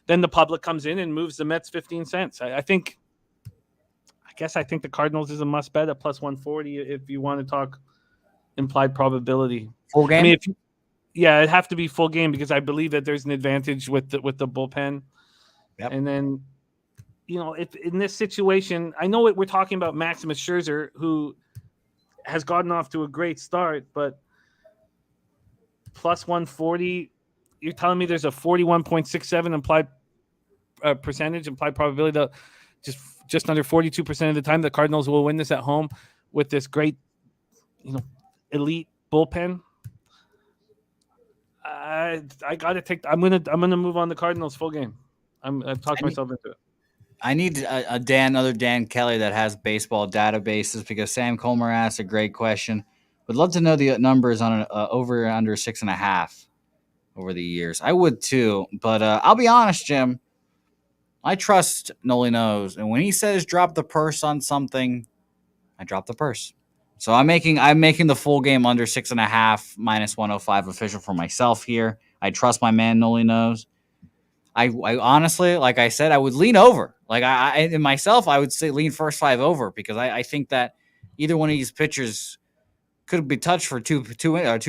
[SPEAKER 2] then the public comes in and moves the Mets 15 cents. I guess I think the Cardinals is a must bet at plus 140 if you want to talk implied probability.
[SPEAKER 1] Full game?
[SPEAKER 2] I mean, it'd have to be full game, because I believe that there's an advantage with the bullpen.
[SPEAKER 1] Yep.
[SPEAKER 2] And then, if in this situation, I know we're talking about Maximus Scherzer, who has gotten off to a great start, but plus 140, you're telling me there's a 41.67 implied percentage, implied probability that just under 42% of the time the Cardinals will win this at home with this great, elite bullpen. I gotta take. I'm gonna move on the Cardinals full game. I've talked myself into it.
[SPEAKER 1] I need another Dan Kelly that has baseball databases, because Sam Comer asked a great question. Would love to know the numbers on an over and under 6.5 over the years. I would too, but I'll be honest, Jim. I trust Noli Knows, and when he says drop the purse on something, I drop the purse. So I'm making the full game under 6.5 minus 105 official for myself here. I trust my man Noli Knows. I honestly, like I said, I would lean over. Like I in myself, I would say lean first five over, because I think that either one of these pitchers could be touched for two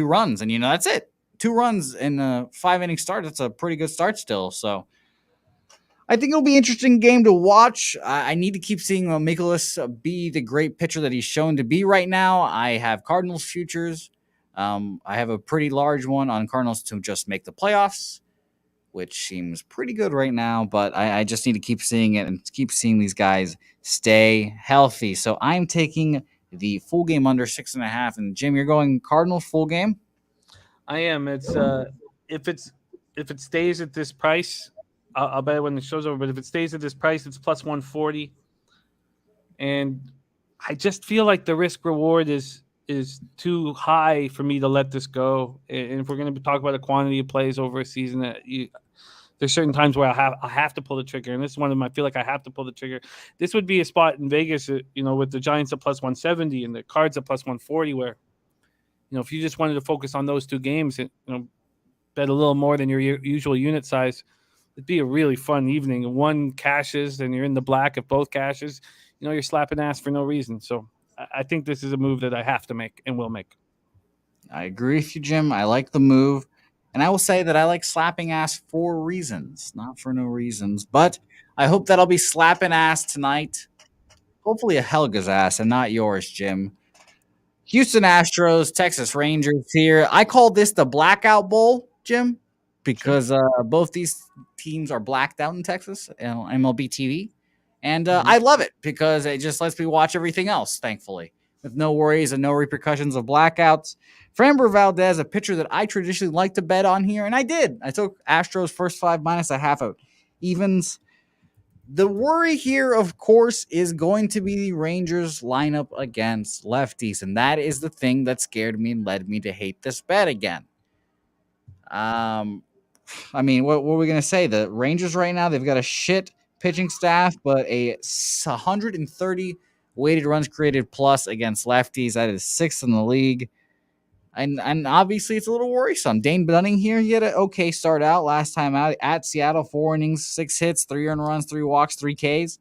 [SPEAKER 1] runs, and that's it. 2 runs in a 5-inning start. That's a pretty good start still. So I think it'll be an interesting game to watch. I need to keep seeing Michaelis be the great pitcher that he's shown to be right now. I have Cardinals futures. I have a pretty large one on Cardinals to just make the playoffs, which seems pretty good right now. But I just need to keep seeing it and keep seeing these guys stay healthy. So I'm taking the full game under 6.5. And Jim, you're going Cardinals full game?
[SPEAKER 2] I am. It's if it stays at this price, I'll bet it when the show's over. But if it stays at this price, it's plus 140. And I just feel like the risk reward is too high for me to let this go. And if we're going to talk about a quantity of plays over a season, there's certain times where I have to pull the trigger, and this is one of them. I feel like I have to pull the trigger. This would be a spot in Vegas, with the Giants at plus 170 and the Cards at plus 140, where if you just wanted to focus on those two games, bet a little more than your usual unit size, it'd be a really fun evening. One cashes and you're in the black. If both cashes, you're slapping ass for no reason. So I think this is a move that I have to make and will make.
[SPEAKER 1] I agree with you, Jim. I like the move. And I will say that I like slapping ass for reasons, not for no reasons. But I hope that I'll be slapping ass tonight. Hopefully a Helga's ass and not yours, Jim. Houston Astros, Texas Rangers here. I call this the Blackout Bowl, Jim,
[SPEAKER 2] Sure.
[SPEAKER 1] because both these teams are blacked out in Texas, MLB TV. And
[SPEAKER 2] Mhm.
[SPEAKER 1] I love it because it just lets me watch everything else, thankfully, with no worries and no repercussions of blackouts. Framber Valdez, a pitcher that I traditionally like to bet on here, and I did. I took Astros first five minus a half of evens. The worry here, of course, is going to be the Rangers lineup against lefties, and that is the thing that scared me and led me to hate this bet again. Um, I mean, what are we gonna say? The Rangers right now, they've got a shit pitching staff, but a 130 weighted runs created plus against lefties. That is sixth in the league. And obviously it's a little worrisome. Dane Dunning here, he had an okay start out last time out at Seattle, 4 innings, 6 hits, 3 earned runs, 3 walks, 3 Ks.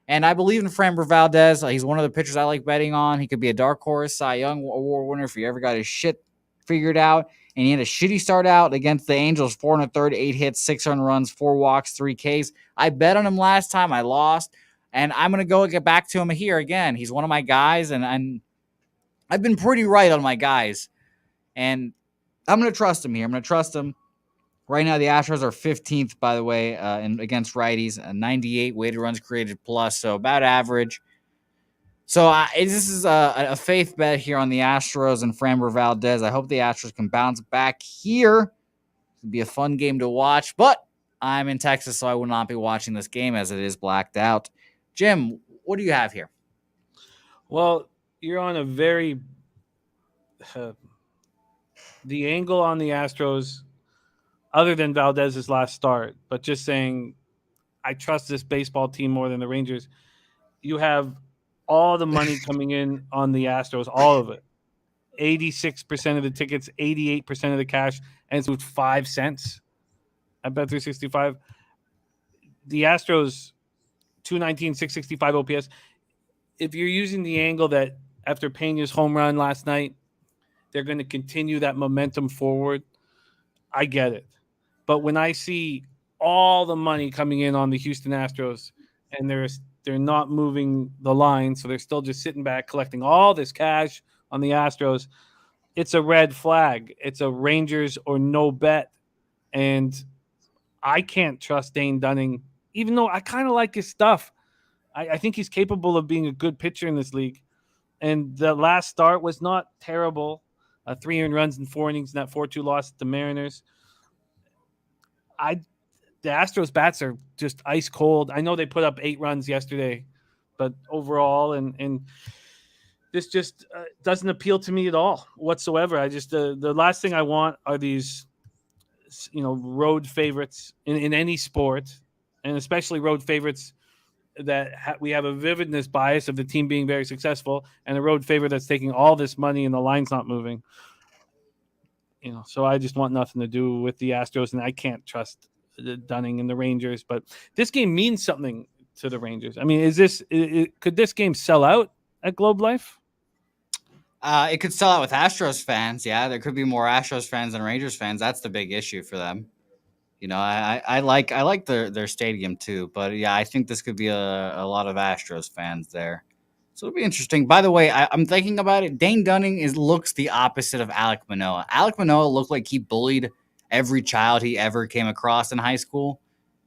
[SPEAKER 1] And I believe in Framber Valdez. He's one of the pitchers I like betting on. He could be a dark horse, Cy Young Award winner if he ever got his shit figured out. And he had a shitty start out against the Angels, 4 1/3, 8 hits, 6 earned runs, 4 walks, 3 Ks. I bet on him last time. I lost. And I'm going to go get back to him here again. He's one of my guys, and I've been pretty right on my guys. And I'm going to trust him here. I'm going to trust him. Right now, the Astros are 15th, by the way, against righties, 98 weighted runs created plus, so about average. So this is a faith bet here on the Astros and Framber Valdez. I hope the Astros can bounce back here. It'd be a fun game to watch, but I'm in Texas, so I will not be watching this game as it is blacked out. Jim, what do you have here?
[SPEAKER 2] Well, you're on a very the angle on the Astros, other than Valdez's last start, but just saying I trust this baseball team more than the Rangers. You have all the money coming in on the Astros, all of it. 86% of the tickets, 88% of the cash, and it's with 5 cents. I bet 365. The Astros 219, 665 OPS. If you're using the angle that after Pena's home run last night, they're going to continue that momentum forward, I get it. But when I see all the money coming in on the Houston Astros and they're not moving the line, so they're still just sitting back collecting all this cash on the Astros, it's a red flag. It's a Rangers or no bet. And I can't trust Dane Dunning, even though I kind of like his stuff. I think he's capable of being a good pitcher in this league. And the last start was not terrible. 3 earned runs in 4 innings in that 4-2 loss to the Mariners. The Astros bats are just ice cold. I know they put up 8 runs yesterday, but overall, and this just doesn't appeal to me at all whatsoever. I just the last thing I want are these, road favorites in any sport, and especially road favorites that we have a vividness bias of the team being very successful, and a road favorite that's taking all this money and the line's not moving. So I just want nothing to do with the Astros, and I can't trust Dunning and the Rangers. But this game means something to the Rangers. I mean, could this game sell out at Globe Life?
[SPEAKER 1] It could sell out with Astros fans. Yeah, there could be more Astros fans than Rangers fans. That's the big issue for them. I like their stadium too, but yeah, I think this could be a lot of Astros fans there. So it'll be interesting. By the way, I'm thinking about it. Dane Dunning looks the opposite of Alek Manoah. Alek Manoah looked like he bullied every child he ever came across in high school.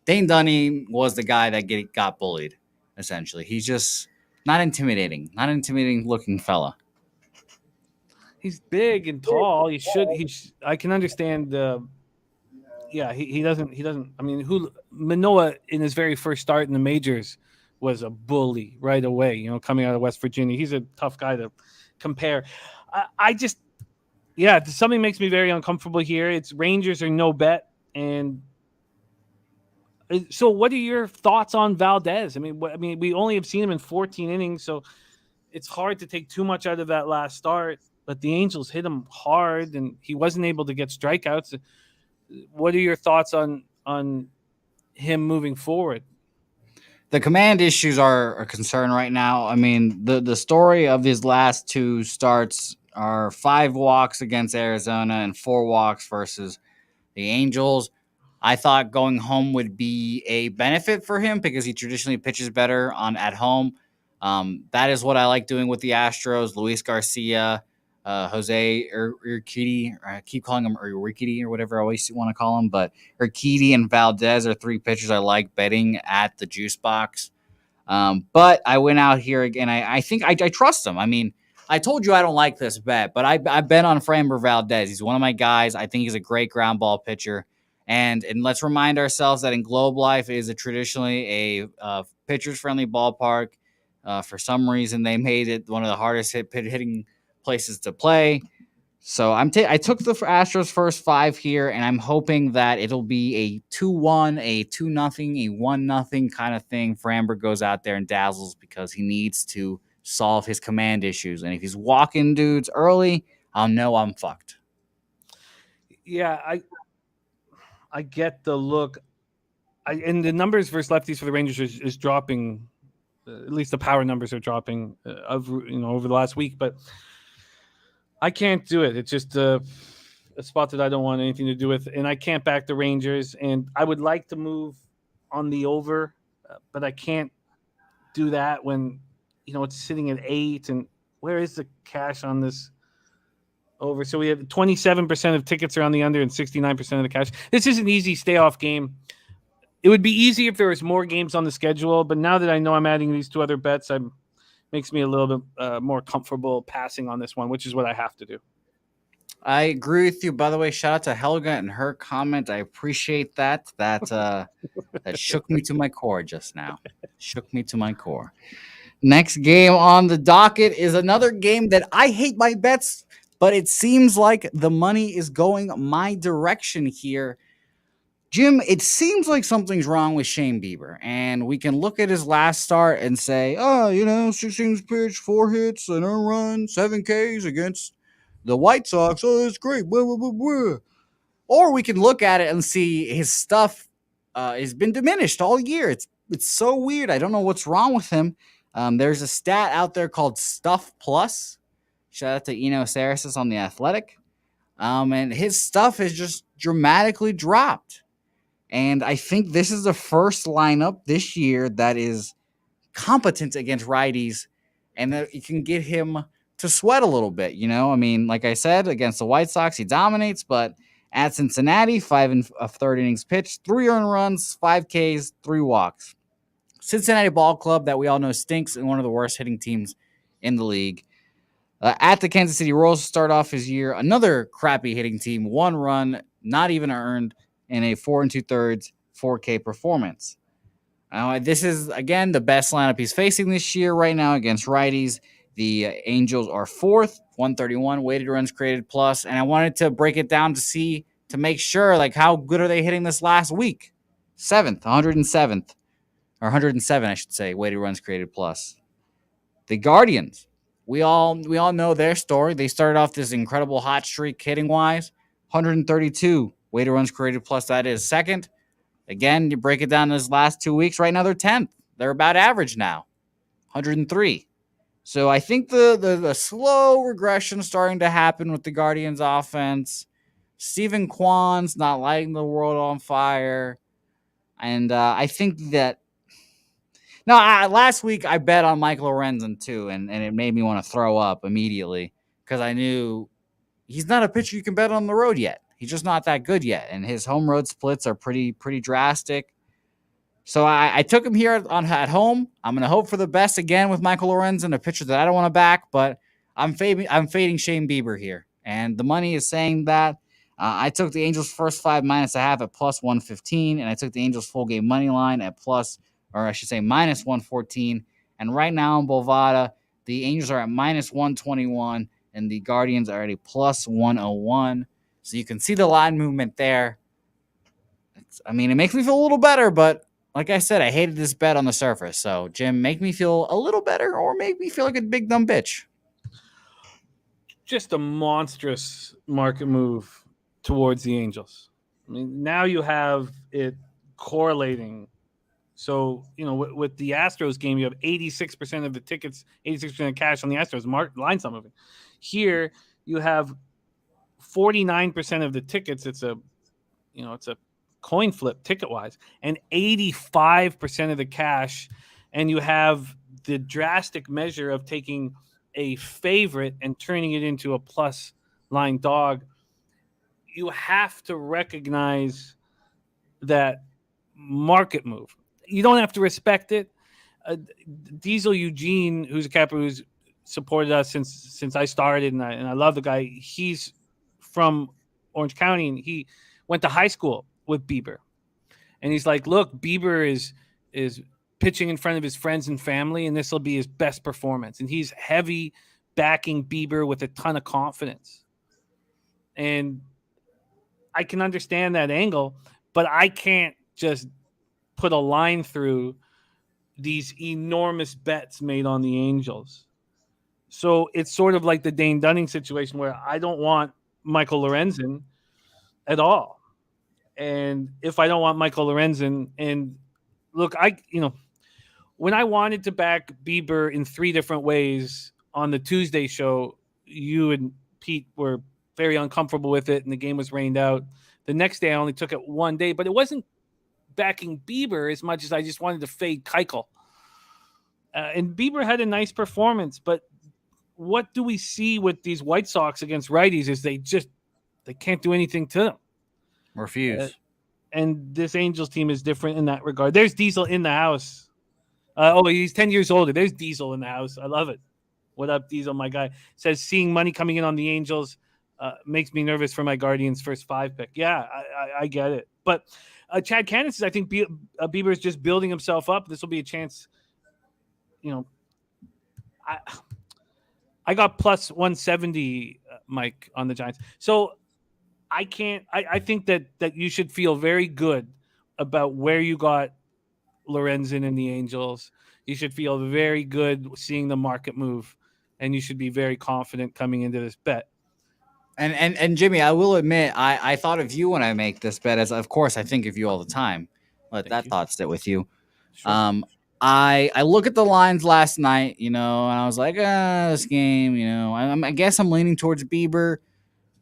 [SPEAKER 1] Dane Dunning was the guy that got bullied. Essentially, he's just not intimidating looking fella.
[SPEAKER 2] He's big and tall. I can understand. He doesn't. I mean, Manoah in his very first start in the majors was a bully right away. Coming out of West Virginia, he's a tough guy to compare. I just, something makes me very uncomfortable here. It's Rangers or no bet, and so what are your thoughts on Valdez? I mean, we only have seen him in 14 innings, so it's hard to take too much out of that last start. but the Angels hit him hard, and he wasn't able to get strikeouts. What are your thoughts on him moving forward?
[SPEAKER 1] The command issues are a concern right now. I mean, the story of his last two starts are 5 walks against Arizona and 4 walks versus the Angels. I thought going home would be a benefit for him because he traditionally pitches better on at home. That is what I like doing with the Astros. Luis Garcia, Jose Urquidy, I keep calling him Urquidy or whatever I always want to call him, but Urquidy and Valdez are 3 pitchers I like betting at the juice box. But I went out here again. I think I trust him. I mean, I told you I don't like this bet, but I bet on Framber Valdez. He's one of my guys. I think he's a great ground ball pitcher. And let's remind ourselves that in Globe Life it is traditionally a pitchers friendly ballpark. For some reason, they made it one of the hardest hitting places to play. So I took the Astros first 5 here, and I'm hoping that it'll be a 2-1, a 2-0, a 1-0 kind of thing. Framber goes out there and dazzles because he needs to solve his command issues. And if he's walking dudes early, I'll know I'm fucked.
[SPEAKER 2] Yeah, I get the look. And the numbers versus lefties for the Rangers is dropping. At least the power numbers are dropping over the last week. But I can't do it. It's just a spot that I don't want anything to do with, and I can't back the Rangers. And I would like to move on the over, but I can't do that when it's sitting at 8. And where is the cash on this over? So we have 27% of tickets are on the under and 69% of the cash. This is an easy stay off game. It would be easy if there was more games on the schedule, but now that I know I'm adding these 2 other bets, makes me a little bit more comfortable passing on this one, which is what I have to do.
[SPEAKER 1] I agree with you. By the way, shout out to Helga and her comment. I appreciate that. That shook me to my core just now. Shook me to my core. Next game on the docket is another game that I hate my bets, but it seems like the money is going my direction here. Jim, it seems like something's wrong with Shane Bieber, and we can look at his last start and say, 6 innings pitched, 4 hits, an earned run, 7 Ks against the White Sox. Oh, that's great. Blah, blah, blah, blah. Or we can look at it and see his stuff has been diminished all year. It's so weird. I don't know what's wrong with him. There's a stat out there called Stuff Plus. Shout out to Eno Sarasis on The Athletic. And his stuff has just dramatically dropped. And I think this is the first lineup this year that is competent against righties and that you can get him to sweat a little bit. I mean, like I said, against the White Sox, he dominates, but at Cincinnati, 5 1/3 innings pitched, 3 earned runs, 5 Ks, 3 walks. Cincinnati ball club that we all know stinks and one of the worst hitting teams in the league. At the Kansas City Royals to start off his year, another crappy hitting team, 1 run, not even earned, in a 4 2/3 4K performance. This is, again, the best lineup he's facing this year right now against righties. The Angels are 4th, 131 weighted runs created plus, and I wanted to break it down to make sure, like, how good are they hitting this last week? 7th, 107th, or 107, I should say, weighted runs created plus. The Guardians, we all know their story. They started off this incredible hot streak hitting wise, 132 weighted runs created plus. That is 2nd. Again, you break it down in his last 2 weeks. Right now, they're 10th. They're about average now, 103. So I think the slow regression starting to happen with the Guardians offense. Steven Kwan's not lighting the world on fire. And I think that last week I bet on Michael Lorenzen too, and it made me want to throw up immediately because I knew he's not a pitcher you can bet on the road yet. He's just not that good yet, and his home road splits are pretty drastic. So I took him here at home. I'm going to hope for the best again with Michael Lorenzen, a pitcher that I don't want to back, but I'm fading Shane Bieber here, and the money is saying that. I took the Angels first 5 -1/2 at plus 115, and I took the Angels full game money line at minus 114. And right now in Bovada, the Angels are at minus 121, and the Guardians are at a plus 101. So you can see the line movement there. It makes me feel a little better, but like I said, I hated this bet on the surface. So, Jim, make me feel a little better or make me feel like a big dumb bitch.
[SPEAKER 2] just a monstrous market move towards the Angels. I mean, now you have it correlating. So, with the Astros game, you have 86% of the tickets, 86% of cash on the Astros. Line's not moving. Here, you have 49% of the tickets. It's a coin flip ticket wise, and 85% of the cash. And you have the drastic measure of taking a favorite and turning it into a plus line dog. You have to recognize that market move. You don't have to respect it. Diesel Eugene, who's a capper who's supported us since I started, and I love the guy. He's from Orange County, and he went to high school with Bieber, and he's like, "Look, Bieber is pitching in front of his friends and family, and this will be his best performance." And he's heavy backing Bieber with a ton of confidence, and I can understand that angle, but I can't just put a line through these enormous bets made on the Angels. So it's sort of like the Dane Dunning situation where I don't want Michael Lorenzen at all. And if I don't want Michael Lorenzen, and look, when I wanted to back Bieber in 3 different ways on the Tuesday show, you and Pete were very uncomfortable with it, and the game was rained out. The next day, I only took it 1 day, but it wasn't backing Bieber as much as I just wanted to fade Keuchel. And Bieber had a nice performance, but what do we see with these White Sox against righties is they can't do anything to them.
[SPEAKER 1] Refuse.
[SPEAKER 2] And this Angels team is different in that regard. There's Diesel in the house. He's 10 years older. There's Diesel in the house. I love it. What up, Diesel, my guy? Says seeing money coming in on the Angels makes me nervous for my Guardians first 5 pick. Yeah, I get it. But Chad Cannon says, I think Bieber is just building himself up. This will be a chance. I got plus 170, Mike, on the Giants. So I think that you should feel very good about where you got Lorenzen and the Angels. You should feel very good seeing the market move, and you should be very confident coming into this bet.
[SPEAKER 1] And Jimmy, I will admit, I thought of you when I make this bet, as of course I think of you all the time. Let that thought sit with you. Sure. I look at the lines last night, and I was like, this game, I guess I'm leaning towards Bieber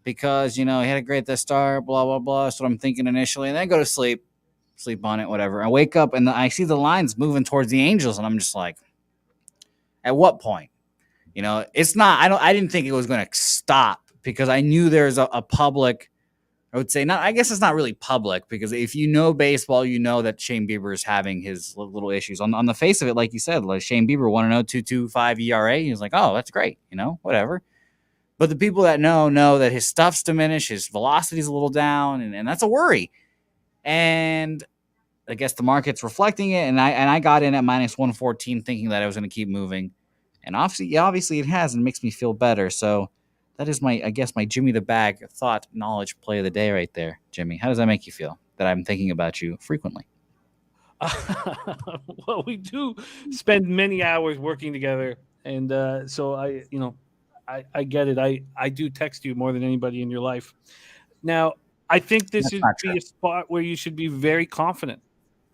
[SPEAKER 1] because, he had a great start, blah, blah, blah. That's what I'm thinking initially. And then I go to sleep on it, whatever. I wake up and I see the lines moving towards the Angels, and I'm just like, at what point? It's not, I didn't think it was going to stop because I knew there's a public, I would say not, I guess it's not really public because if you know baseball, you know that Shane Bieber is having his little issues on the face of it. Like you said, like Shane Bieber 1.0, 2.25 ERA. He's like, oh, that's great. Whatever. But the people that know that his stuff's diminished, his velocity's a little down, and that's a worry. And I guess the market's reflecting it, and I got in at minus 114 thinking that I was going to keep moving. And obviously it has, and makes me feel better. So that is my Jimmy the Bag thought, knowledge, play of the day right there, Jimmy. How does that make you feel that I'm thinking about you frequently?
[SPEAKER 2] Well, we do spend many hours working together, and so I get it. I do text you more than anybody in your life. Now, I think this should be a spot where you should be very confident.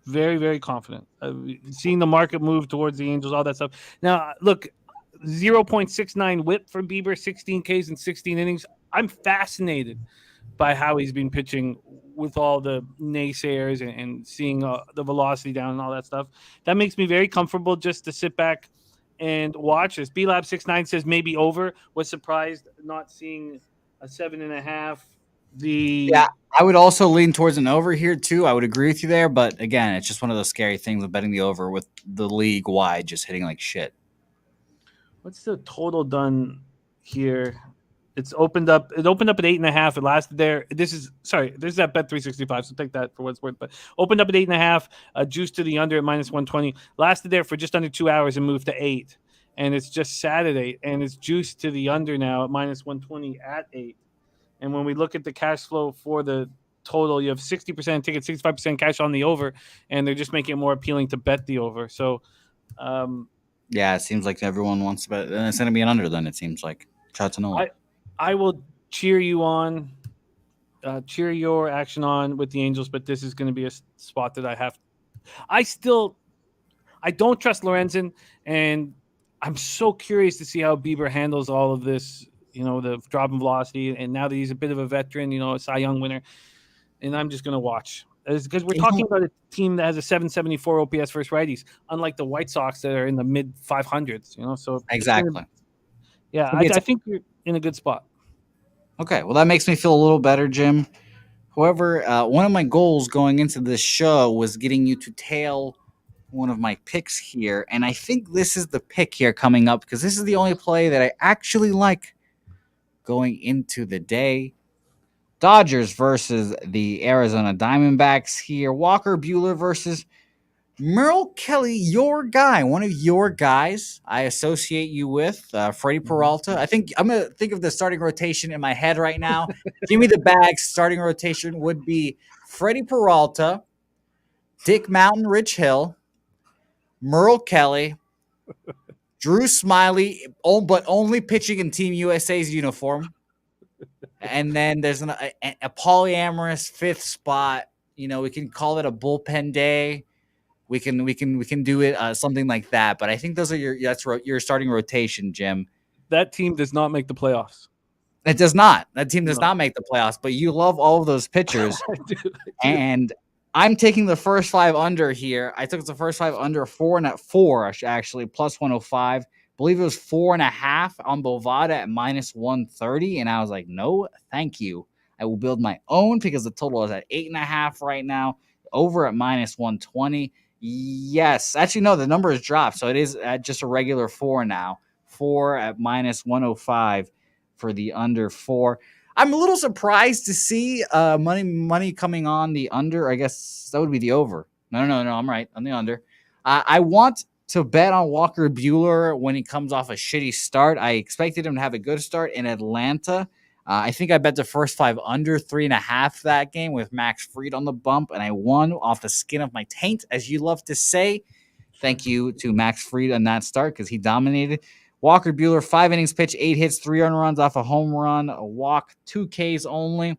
[SPEAKER 2] Very, very confident. Seeing the market move towards the Angels, all that stuff. Now, look, 0.69 whip for Bieber, 16 Ks in 16 innings. I'm fascinated by how he's been pitching with all the naysayers and seeing the velocity down and all that stuff. That makes me very comfortable just to sit back and watch this. BLab69 says maybe over. Was surprised not seeing a 7.5.
[SPEAKER 1] Yeah, I would also lean towards an over here too. I would agree with you there, but again, it's just one of those scary things of betting the over with the league wide just hitting like shit.
[SPEAKER 2] What's the total done here? It opened up at 8.5. It lasted there. This is that bet 365. So take that for what it's worth. But opened up at 8.5. Juice to the under at minus 120. Lasted there for just under 2 hours and moved to 8. And it's just Saturday, and it's juiced to the under now at minus 120 at 8. And when we look at the cash flow for the total, you have 60% ticket, 65% cash on the over, and they're just making it more appealing to bet the over. So,
[SPEAKER 1] yeah, it seems like everyone wants to bet. It's going to be an under then, it seems like. Shout to Nolan.
[SPEAKER 2] I will cheer you on, cheer your action on with the Angels, but this is going to be a spot that I have. I still, I don't trust Lorenzen, and I'm so curious to see how Bieber handles all of this. The drop in velocity, and now that he's a bit of a veteran, a Cy Young winner, and I'm just going to watch. Because we're
[SPEAKER 1] You
[SPEAKER 2] talking
[SPEAKER 1] know,
[SPEAKER 2] about a team that has a 774 OPS versus righties, unlike the White Sox that are in the mid 500s. So it's going to,
[SPEAKER 1] exactly.
[SPEAKER 2] yeah,
[SPEAKER 1] Could be
[SPEAKER 2] I think you're in a good spot.
[SPEAKER 1] okay, well, that makes me feel a little better, Jim. However, one of my goals going into this show was getting you to tail one of my picks here, and I think this is the pick here coming up because this is the only play that I actually like going into the day. Dodgers versus the Arizona Diamondbacks here. Walker Bueller versus Merle Kelly, your guy, one of your guys. I associate you with Freddie Peralta. I think I'm gonna think of the starting rotation in my head right now. Give me the bags. Starting rotation would be Freddie Peralta, Dick Mountain, Rich Hill, Merle Kelly, Drew Smiley, but only pitching in Team USA's uniform. And then there's a polyamorous fifth spot. We can call it a bullpen day. We can do it something like that. But I think those are your starting rotation, Jim.
[SPEAKER 2] That team does not make the playoffs.
[SPEAKER 1] It does not. That team does
[SPEAKER 2] No,
[SPEAKER 1] not make the playoffs. But you love all of those pitchers,
[SPEAKER 2] I do. I do.
[SPEAKER 1] and I'm taking the first five under here. I took the first five under four actually plus 105. Believe it was 4.5 on Bovada at minus 130, and I was like, no, thank you. I will build my own because the total is at 8.5 right now. Over at minus 120. Yes, actually no, the number has dropped, so it is at just a regular 4 now. 4 at minus 105 for the under 4. I'm a little surprised to see money coming on the under. I guess that would be the over. No. I'm right on the under. I want to bet on Walker Bueller when he comes off a shitty start. I expected him to have a good start in Atlanta. I think I bet the first five under 3.5 that game with Max Fried on the bump, and I won off the skin of my taint, as you love to say. Thank you to Max Fried on that start because he dominated. Walker Bueller, 5 innings pitched, 8 hits, 3 earned runs off a home run, a walk, 2 Ks only.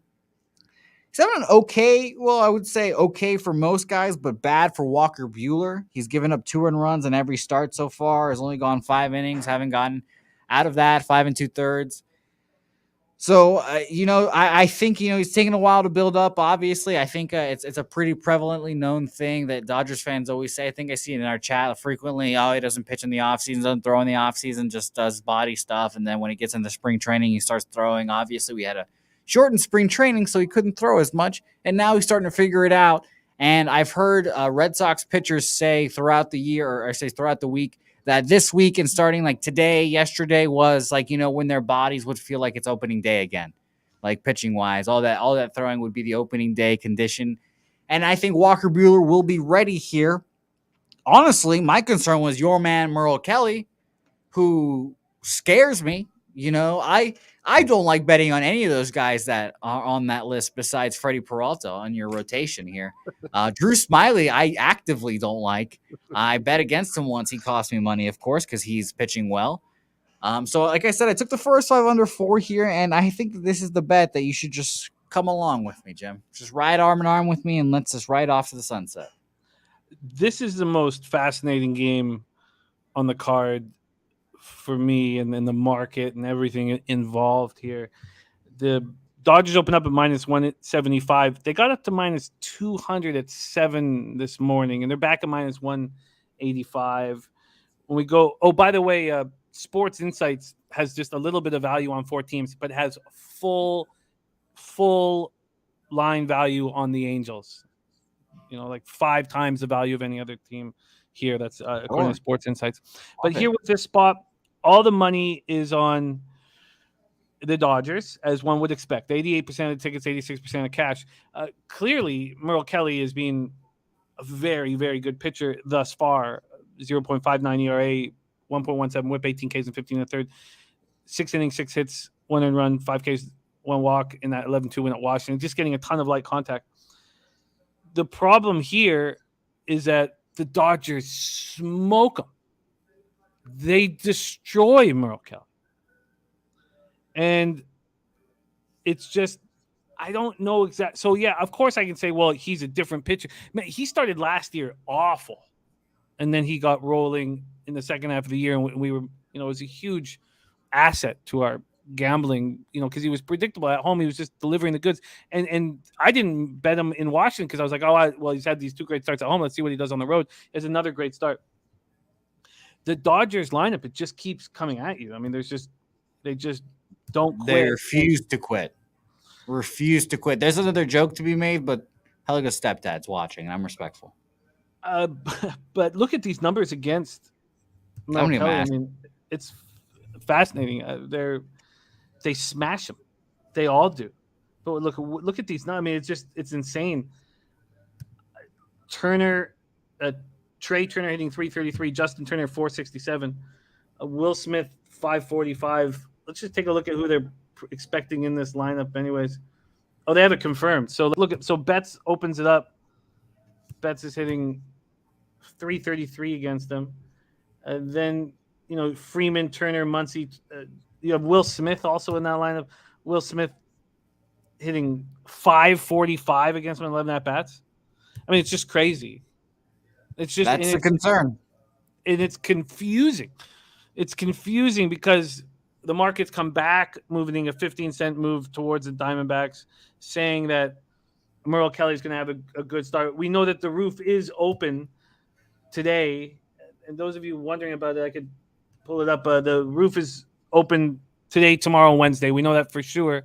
[SPEAKER 1] He's having an okay, well, I would say okay for most guys, but bad for Walker Bueller. He's given up 2 earned runs in every start so far. Has only gone 5 innings, haven't gotten out of that 5 2/3. So, I think, he's taking a while to build up, obviously. I think it's a pretty prevalently known thing that Dodgers fans always say. I think I see it in our chat frequently. Oh, he doesn't pitch in the offseason, doesn't throw in the offseason, just does body stuff. And then when he gets into spring training, he starts throwing. Obviously, we had a shortened spring training, so he couldn't throw as much. And now he's starting to figure it out. And I've heard Red Sox pitchers say throughout the year, or I say throughout the week, that this week and starting like today, yesterday was like, when their bodies would feel like it's opening day again, like pitching wise, all that throwing would be the opening day condition. And I think Walker Bueller will be ready here. Honestly, my concern was your man, Merle Kelly, who scares me. I don't like betting on any of those guys that are on that list besides Freddie Peralta on your rotation here. Drew Smiley, I actively don't like. I bet against him once. He cost me money, of course, because he's pitching well. So, like I said, I took the first five under 4 here, and I think that this is the bet that you should just come along with me, Jim. Just ride arm in arm with me, and let's just ride off to the sunset.
[SPEAKER 2] This is the most fascinating game on the card for me, and the market and everything involved here. The Dodgers open up at minus 175. They got up to minus 200 at 7 this morning, and they're back at minus 185. When we go, oh, by the way, Sports Insights has just a little bit of value on 4 teams, but has full line value on the Angels. Like 5 times the value of any other team here. That's according to Sports Insights. But here with this spot, all the money is on the Dodgers, as one would expect. 88% of tickets, 86% of cash. Clearly, Merle Kelly is being a very, very good pitcher thus far. 0.59 ERA, 1.17 whip, 18 Ks and 15 1/3. 6 innings, 6 hits, 1 earned run, 5 Ks, 1 walk in that 11-2 win at Washington. Just getting a ton of light contact. The problem here is that the Dodgers smoke him. They destroy Merle Kelly. And it's just I don't know exactly. So yeah, of course I can say, well, he's a different pitcher. Man, he started last year awful, and then he got rolling in the second half of the year, and we were, it was a huge asset to our gambling, because he was predictable at home. He was just delivering the goods, and I didn't bet him in Washington because I was like, well, he's had these 2 great starts at home. Let's see what he does on the road. It's another great start. The Dodgers lineup, it just keeps coming at you. I mean, they just don't quit.
[SPEAKER 1] They refuse to quit. Refuse to quit. There's another joke to be made, but Helga's stepdad's watching, and I'm respectful.
[SPEAKER 2] But look at these numbers against Merrill Kelly. I mean, it's fascinating. They smash him. They all do. But look at these. I mean, it's insane. Turner, Trey Turner hitting 333, Justin Turner 467, Will Smith 545. Let's just take a look at who they're expecting in this lineup, anyways. Oh, they have it confirmed. So Betts opens it up. Betts is hitting 333 against them. Then Freeman, Turner, Muncy. You have Will Smith also in that lineup. Will Smith hitting 545 against them, 11 at bats. I mean, it's just crazy.
[SPEAKER 1] That's a concern,
[SPEAKER 2] and it's confusing. It's confusing because the markets come back, moving a 15-cent move towards the Diamondbacks, saying that Merrill Kelly is going to have a good start. We know that the roof is open today, and those of you wondering about it, I could pull it up. The roof is open today, tomorrow, and Wednesday. We know that for sure.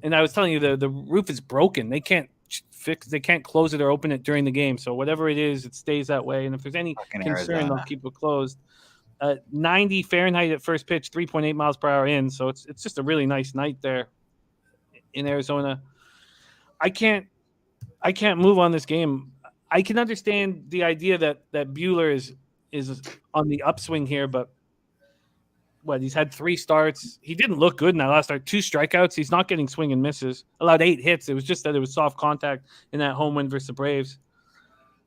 [SPEAKER 2] And I was telling you, the roof is broken. They can't close it or open it during the game. So whatever it is, it stays that way. And if there's any concern, they'll keep it closed. 90 Fahrenheit at first pitch, 3.8 miles per hour in. So it's just a really nice night there in Arizona. I can't move on this game. I can understand the idea that Buehler is on the upswing here, but he's had 3 starts. He didn't look good in that last start. 2 strikeouts. He's not getting swing and misses. Allowed 8 hits. It was just that it was soft contact in that home win versus the Braves.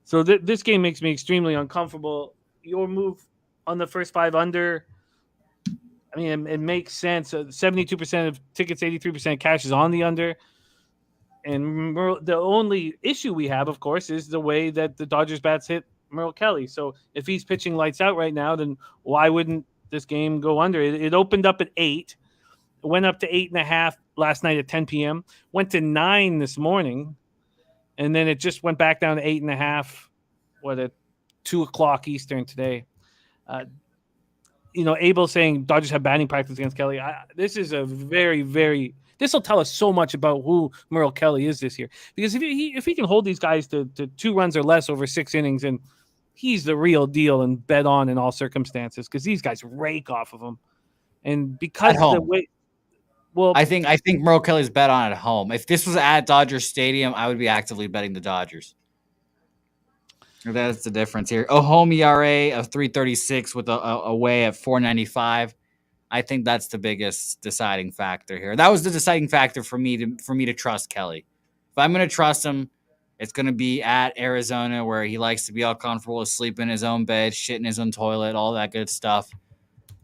[SPEAKER 2] So this game makes me extremely uncomfortable. Your move on the first 5 under, I mean, it makes sense. 72% of tickets, 83% cash is on the under. And the only issue we have, of course, is the way that the Dodgers bats hit Merrill Kelly. So if he's pitching lights out right now, then why wouldn't this game go under? It opened up at 8, went up to 8.5 last night at 10 p.m., went to 9 this morning, and then it just went back down to 8.5, at 2 o'clock Eastern today. Abel saying Dodgers have batting practice against Kelly. This is a very, very – this will tell us so much about who Merrill Kelly is this year. Because if he can hold these guys to 2 runs or less over 6 innings, and he's the real deal and bet on in all circumstances, because these guys rake off of him. And because of the way – well,
[SPEAKER 1] I think Merrill Kelly's bet on at home. If this was at Dodger Stadium, I would be actively betting the Dodgers. That's the difference here. A home ERA of 3.36 with a away at 4.95. I think that's the biggest deciding factor here. That was the deciding factor for me to trust Kelly. If I'm going to trust him, it's going to be at Arizona, where he likes to be all comfortable to sleep in his own bed, shit in his own toilet, all that good stuff.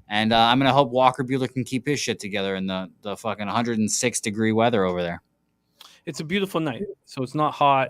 [SPEAKER 1] And I'm going to hope Walker Buehler can keep his shit together in the fucking 106-degree weather over there.
[SPEAKER 2] It's a beautiful night, so it's not hot.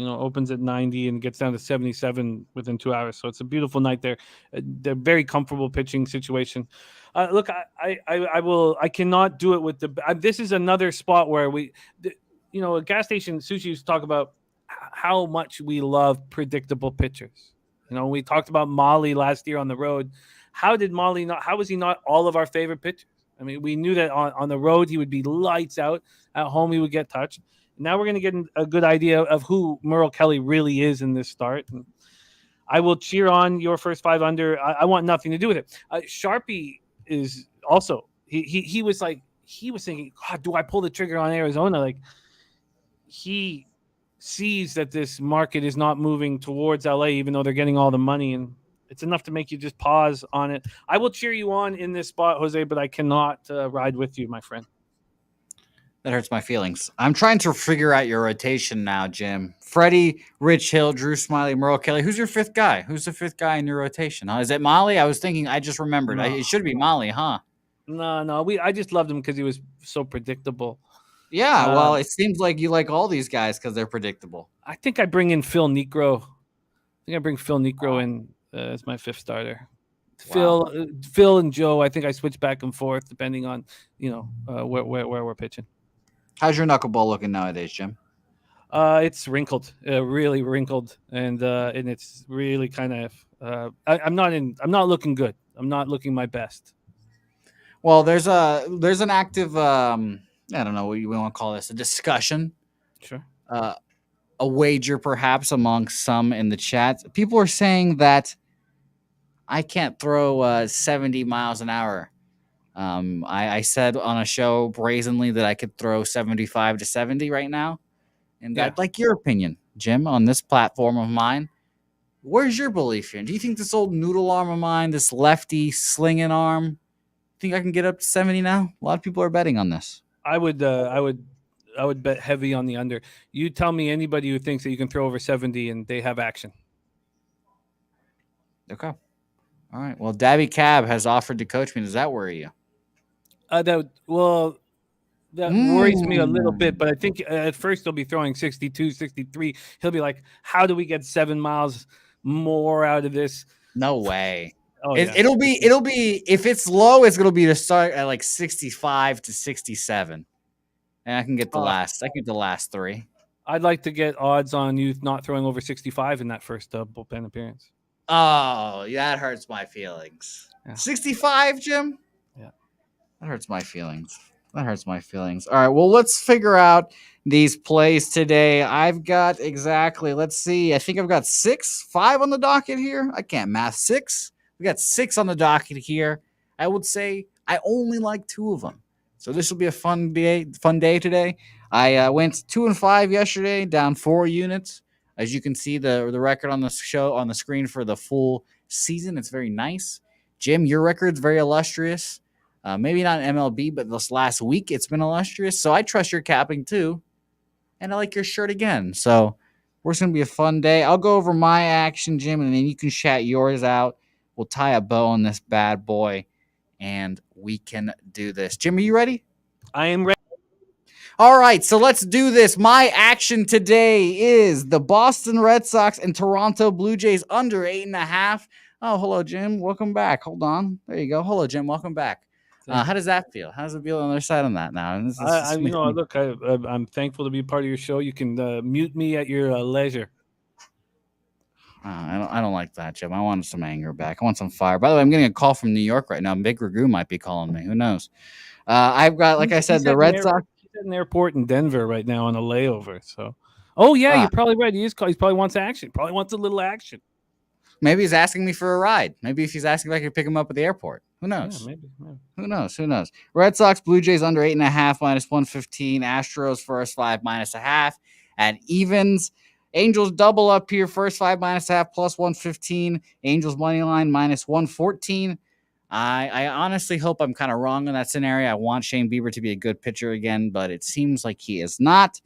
[SPEAKER 2] Opens at 90 and gets down to 77 within 2 hours. So it's a beautiful night there. They're very comfortable pitching situation. Look, I cannot do it with this is another spot where a gas station, Sushi used to talk about how much we love predictable pitchers. We talked about Molly last year on the road. How was he not all of our favorite pitchers? I mean, we knew that on the road he would be lights out. At home he would get touched. Now we're going to get a good idea of who Merrill Kelly really is in this start. And I will cheer on your first 5 under. I want nothing to do with it. Sharpie is also he was thinking, God, do I pull the trigger on Arizona? Like, he sees that this market is not moving towards LA, even though they're getting all the money, and it's enough to make you just pause on it. I will cheer you on in this spot, Jose, but I cannot ride with you, my friend.
[SPEAKER 1] That hurts my feelings. I'm trying to figure out your rotation now, Jim. Freddie, Rich Hill, Drew Smiley, Merrill Kelly. Who's your 5th guy? Who's the 5th guy in your rotation? Is it Molly? I was thinking. I just remembered.
[SPEAKER 2] No.
[SPEAKER 1] It should be Molly, huh?
[SPEAKER 2] No. I just loved him because he was so predictable.
[SPEAKER 1] Yeah, well,
[SPEAKER 2] Um,
[SPEAKER 1] it seems like you like all these guys because they're predictable.
[SPEAKER 2] I think I bring in Phil Negro. I think I bring Phil Negro in as my fifth starter.
[SPEAKER 1] Wow.
[SPEAKER 2] Phil and Joe. I think I switch back and forth depending on where we're pitching.
[SPEAKER 1] How's your knuckleball looking nowadays, Jim?
[SPEAKER 2] It's wrinkled, really wrinkled, and it's really kind of. I'm not looking good. I'm not looking my best.
[SPEAKER 1] Well, there's an active I don't know what you want to call this, a discussion,
[SPEAKER 2] Sure.
[SPEAKER 1] uh, a wager perhaps among some in the chat. People are saying that I can't throw 70 miles an hour. I said on a show brazenly that I could throw 75 to 70 right now. And
[SPEAKER 2] Yeah.
[SPEAKER 1] I'd like your opinion, Jim, on this platform of mine. Where's your belief in? Do you think this old noodle arm of mine, this lefty slinging arm, think I can get up to 70 now? A lot of people are betting on this.
[SPEAKER 2] I would. I would bet heavy on the under. You tell me anybody who thinks that you can throw over 70 and they have action.
[SPEAKER 1] Okay. All right. Well, Dabby Cab has offered to coach me. Does that worry you?
[SPEAKER 2] That worries me a little bit,
[SPEAKER 1] Mm,
[SPEAKER 2] but I think at first he'll be throwing 62, 63. He'll be like, how do we get 7 miles more out of this?
[SPEAKER 1] no way.
[SPEAKER 2] Oh,
[SPEAKER 1] It,
[SPEAKER 2] yeah.
[SPEAKER 1] it'll be if it's low, it's gonna be to start at like 65 to 67. And I can get the last three.
[SPEAKER 2] I'd like to get odds on you not throwing over 65 in that first bullpen appearance.
[SPEAKER 1] Oh, yeah, that hurts my feelings.
[SPEAKER 2] Yeah.
[SPEAKER 1] 65, Jim?
[SPEAKER 2] Yeah.
[SPEAKER 1] That hurts my feelings. That hurts my feelings. All right, well, let's figure out these plays today. I've got exactly, let's see, I think I've got 5 on the docket here. I can't math 6. We got 6 on the docket here. I would say I only like 2 of them. So this will be a fun day today. I went 2 and 5 yesterday, down 4 units. As you can see, the record on the show on the screen for the full season, it's very nice. Jim, your record's very illustrious. Maybe not MLB, but this last week it's been illustrious. So I trust your capping too, and I like your shirt again. So we're gonna be a fun day. I'll go over my action, Jim, and then you can chat yours out. We'll tie a bow on this bad boy, and we can do this. Jim, are you ready?
[SPEAKER 2] I am ready.
[SPEAKER 1] All right, so let's do this. My action today is the Boston Red Sox and Toronto Blue Jays under 8.5. Oh, hello, Jim. Welcome back. Hold on. There you go. Hello, Jim. Welcome back. How does that feel? How does it feel on the other side on that now?
[SPEAKER 2] Look, I'm thankful to be part of your show. You can mute me at your leisure.
[SPEAKER 1] I don't like that, Jim. I want some anger back. I want some fire. By the way, I'm getting a call from New York right now. Big Ragu might be calling me. Who knows? I've got, like I said, the Red Sox.
[SPEAKER 2] He's at an airport in Denver right now on a layover. So, oh yeah, you're probably right. He probably wants action. Probably wants a little action.
[SPEAKER 1] Maybe he's asking me for a ride. Maybe if he's asking if I could pick him up at the airport. Who knows?
[SPEAKER 2] Yeah, maybe.
[SPEAKER 1] Who knows? Who knows? Red Sox, Blue Jays under 8.5 minus 115. Astros first 5 minus a half. At evens, Angels double up here. First 5 minus a half plus 115. Angels money line minus 114. I honestly hope I'm kind of wrong in that scenario. I want Shane Bieber to be a good pitcher again, but it seems like he is not.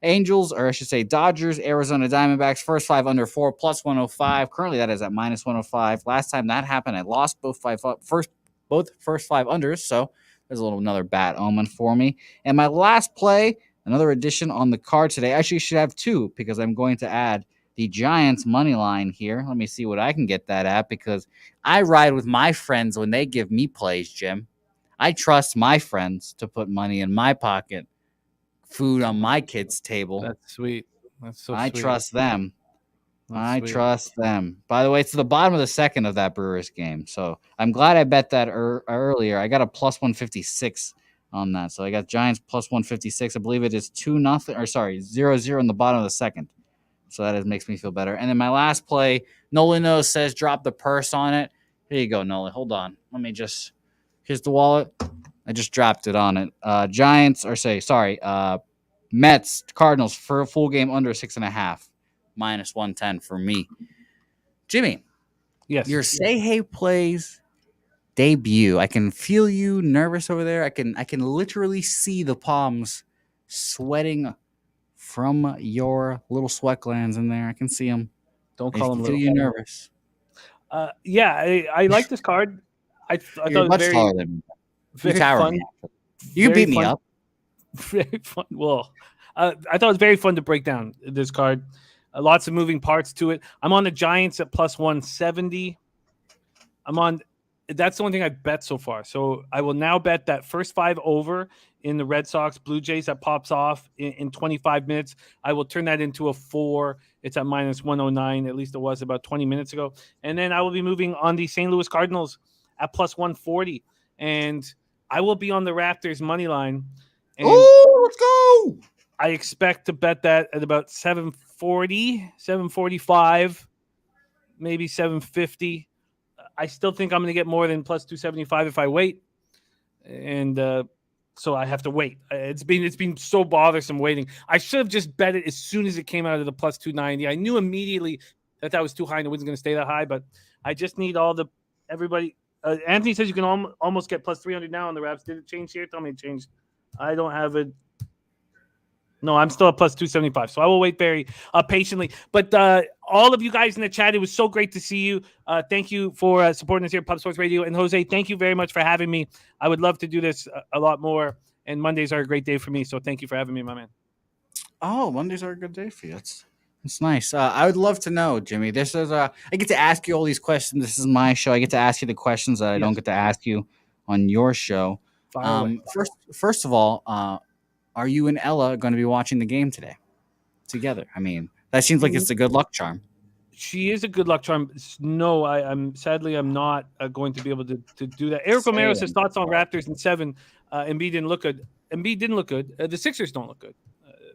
[SPEAKER 1] Angels, or I should say Dodgers, Arizona Diamondbacks, first 5 under 4 plus 105. Currently, that is at minus 105. Last time that happened, I lost both first 5 unders, so there's another bad omen for me. And my last play, another addition on the card today. Actually, should have 2 because I'm going to add the Giants money line here. Let me see what I can get that at because I ride with my friends when they give me plays, Jim. I trust my friends to put money in my pocket, food on my kids' table.
[SPEAKER 2] That's sweet. That's so
[SPEAKER 1] I
[SPEAKER 2] sweet.
[SPEAKER 1] trust them.
[SPEAKER 2] That's sweet.
[SPEAKER 1] Trust them. By the way, it's the bottom of the second of that Brewers game. So I'm glad I bet that earlier. I got a plus 156 on that. So I got Giants plus 156. I believe it is 2-0 or 0-0 in the bottom of the second. So that makes me feel better. And then my last play, Nolan knows says drop the purse on it. Here you go, Nolan. Hold on. Let me just, here's the wallet. I just dropped it on it. Mets, Cardinals for a full game under 6.5, minus 110 for me. Jimmy,
[SPEAKER 2] yes,
[SPEAKER 1] your Say Hey plays debut. I can feel you nervous over there. I can literally see the palms sweating from your little sweat glands in there. I can see them.
[SPEAKER 2] Don't call them
[SPEAKER 1] feel
[SPEAKER 2] little.
[SPEAKER 1] you nervous.
[SPEAKER 2] Yeah, I like this card. I thought
[SPEAKER 1] You're
[SPEAKER 2] it was
[SPEAKER 1] much
[SPEAKER 2] very.
[SPEAKER 1] taller than me. You
[SPEAKER 2] Very
[SPEAKER 1] tower
[SPEAKER 2] fun.
[SPEAKER 1] me. You can
[SPEAKER 2] Very
[SPEAKER 1] beat me
[SPEAKER 2] fun.
[SPEAKER 1] up.
[SPEAKER 2] Very fun. Well, I thought it was very fun to break down this card. Lots of moving parts to it. I'm on the Giants at plus 170. I'm on. That's the only thing I bet so far. So I will now bet that first 5 over in the Red Sox Blue Jays that pops off in 25 minutes. I will turn that into a 4. It's at minus 109. At least it was about 20 minutes ago. And then I will be moving on the St. Louis Cardinals at plus 140. And I will be on the Raptors money line. And
[SPEAKER 1] Oh, let's go.
[SPEAKER 2] I expect to bet that at about 740, 745, maybe 750. I still think I'm going to get more than plus 275 if I wait. And so I have to wait. It's been so bothersome waiting. I should have just bet it as soon as it came out of the plus 290. I knew immediately that was too high and it wasn't going to stay that high, but I just need everybody. Anthony says you can almost get plus 300 now on the Raps. Did it change here? Tell me it changed. I don't have it. No, I'm still at plus 275. So I will wait very patiently. But all of you guys in the chat, it was so great to see you. Thank you for supporting us here at Pub Sports Radio. And Jose, thank you very much for having me. I would love to do this a lot more. And Mondays are a great day for me. So thank you for having me, my man.
[SPEAKER 1] Oh, Mondays are a good day for you. That's nice. I would love to know, Jimmy. This is I get to ask you all these questions. This is my show. I get to ask you the questions that I don't get to ask you on your show.
[SPEAKER 2] Fire away.
[SPEAKER 1] First of all, are you and Ella going to be watching the game today together? I mean, that seems like it's a good luck charm.
[SPEAKER 2] She is a good luck charm. No, I'm sadly I'm not going to be able to do that. Eric Romero says thoughts on Raptors in 7. Embiid didn't look good. Embiid didn't look good. The Sixers don't look good.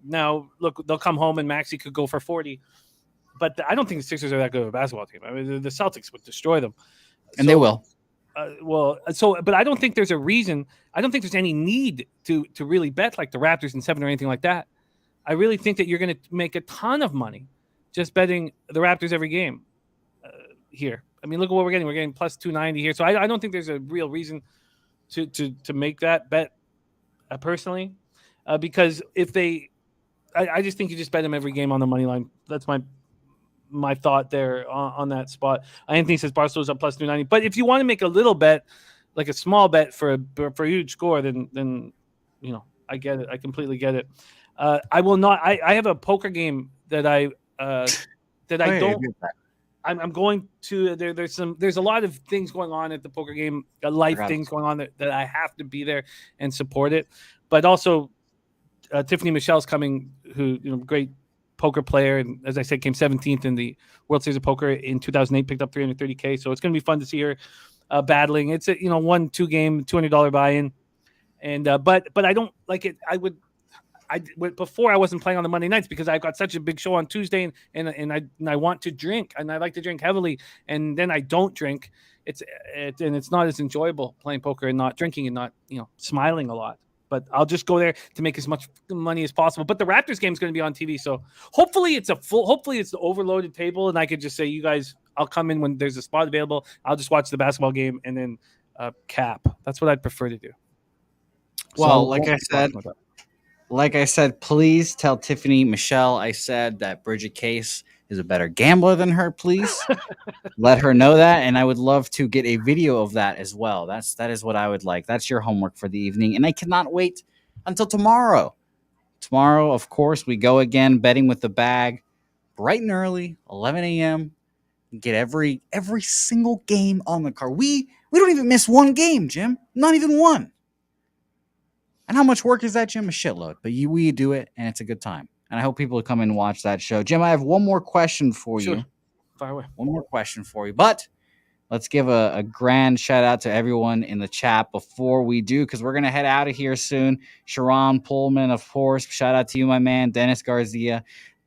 [SPEAKER 2] Now, look, they'll come home and Maxey could go for 40. But I don't think the Sixers are that good of a basketball team. I mean, the Celtics would destroy them.
[SPEAKER 1] And they will.
[SPEAKER 2] But I don't think there's a reason. I don't think there's any need to really bet like the Raptors in 7 or anything like that. I really think that you're going to make a ton of money just betting the Raptors every game here. I mean, look at what we're getting. We're getting plus 290 here. So I don't think there's a real reason to make that bet personally, because if they, I just think you just bet them every game on the money line. That's my thought there on that spot. Anthony says Barsto's up plus 290. But if you want to make a little bet, like a small bet for a huge score, then I get it. I completely get it. I will not. I have a poker game that I don't. I'm going to. There's a lot of things going on at the poker game. Things going on that I have to be there and support it. But also, Tiffany Michelle's coming, who great poker player, and as I said, came 17th in the World Series of Poker in 2008, picked up $330K. So it's going to be fun to see her battling. It's a 1-2 game, $200 buy-in, and but I don't like it. Before I wasn't playing on the Monday nights because I've got such a big show on Tuesday, and I want to drink, and I like to drink heavily, and then I don't drink. It's not as enjoyable playing poker and not drinking and not smiling a lot. But I'll just go there to make as much money as possible. But the Raptors game is going to be on TV, so hopefully it's the overloaded table, and I could just say, you guys, I'll come in when there's a spot available. I'll just watch the basketball game and then cap. That's what I'd prefer to do.
[SPEAKER 1] Well, like I said, please tell Tiffany Michelle I said that Bridget Case is a better gambler than her. Please let her know that, and I would love to get a video of that as well. That is what I would like. That's your homework for the evening, and I cannot wait until tomorrow. Tomorrow, of course, we go again betting with the bag, bright and early, 11 a.m. Get every single game on the card. We don't even miss one game, Jim. Not even one. And how much work is that, Jim? A shitload. But we do it, and it's a good time. And I hope people come and watch that show. Jim, I have one more question for you.
[SPEAKER 2] Fire away.
[SPEAKER 1] One more question for you. But let's give a grand shout out to everyone in the chat before we do, because we're going to head out of here soon. Sharon Pullman, of course. Shout out to you, my man. Dennis Garcia,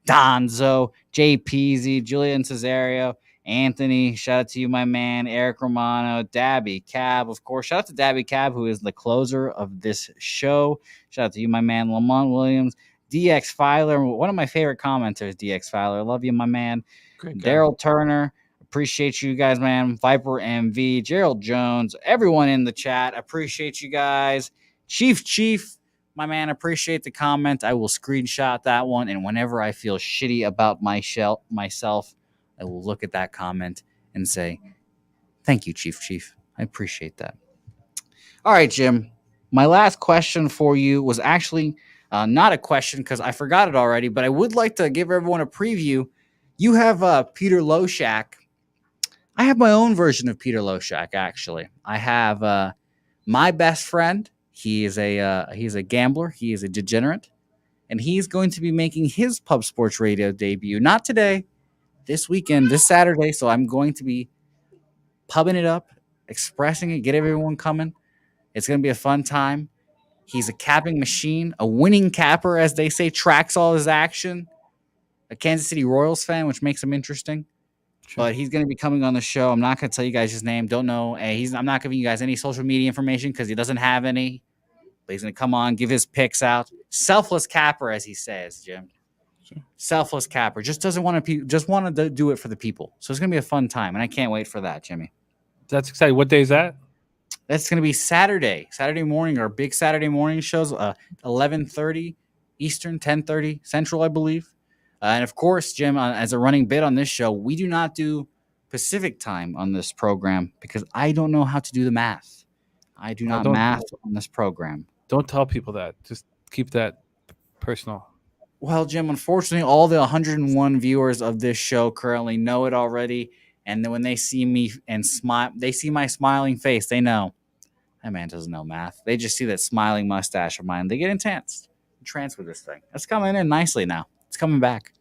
[SPEAKER 1] Donzo, Jay Peasy, Julian Cesario, Anthony. Shout out to you, my man. Eric Romano, Dabby Cab, of course. Shout out to Dabby Cab, who is the closer of this show. Shout out to you, my man. Lamont Williams, DX Filer, one of my favorite commenters, DX Filer. Love you, my man. Daryl Turner. Appreciate you guys, man. Viper MV, Gerald Jones, everyone in the chat. Appreciate you guys. Chief, my man, appreciate the comment. I will screenshot that one, and whenever I feel shitty about myself, I will look at that comment and say, thank you, Chief. I appreciate that. All right, Jim. My last question for you was actually not a question because I forgot it already, but I would like to give everyone a preview. You have Peter Loshak. I have my own version of Peter Loshak. Actually, I have my best friend. He's a gambler. He is a degenerate, and he's going to be making his pub sports radio debut. Not today, this weekend, this Saturday. So I'm going to be pubbing it up, expressing it, get everyone coming. It's going to be a fun time. He's a capping machine, a winning capper, as they say, tracks all his action. A Kansas City Royals fan, which makes him interesting.
[SPEAKER 2] Sure.
[SPEAKER 1] But he's going to be coming on the show. I'm not going to tell you guys his name. Don't know. I'm not giving you guys any social media information because he doesn't have any. But he's going to come on, give his picks out. Selfless capper, as he says, Jim.
[SPEAKER 2] Sure.
[SPEAKER 1] Selfless capper. Just doesn't want to. Just wanted to do it for the people. So it's going to be a fun time, and I can't wait for that, Jimmy.
[SPEAKER 2] That's exciting. What day is that?
[SPEAKER 1] That's going to be Saturday morning. Our big Saturday morning shows, 11:30 Eastern, 10:30 Central, I believe. And of course, Jim, as a running bit on this show, we do not do Pacific time on this program because I don't know how to do the math. I do not math on this program.
[SPEAKER 2] Don't tell people that. Just keep that personal.
[SPEAKER 1] Well, Jim, unfortunately, all the 101 viewers of this show currently know it already. And then when they see me and smile, they see my smiling face. They know that man doesn't know math. They just see that smiling mustache of mine. They get entranced with this thing. It's coming in nicely now. It's coming back.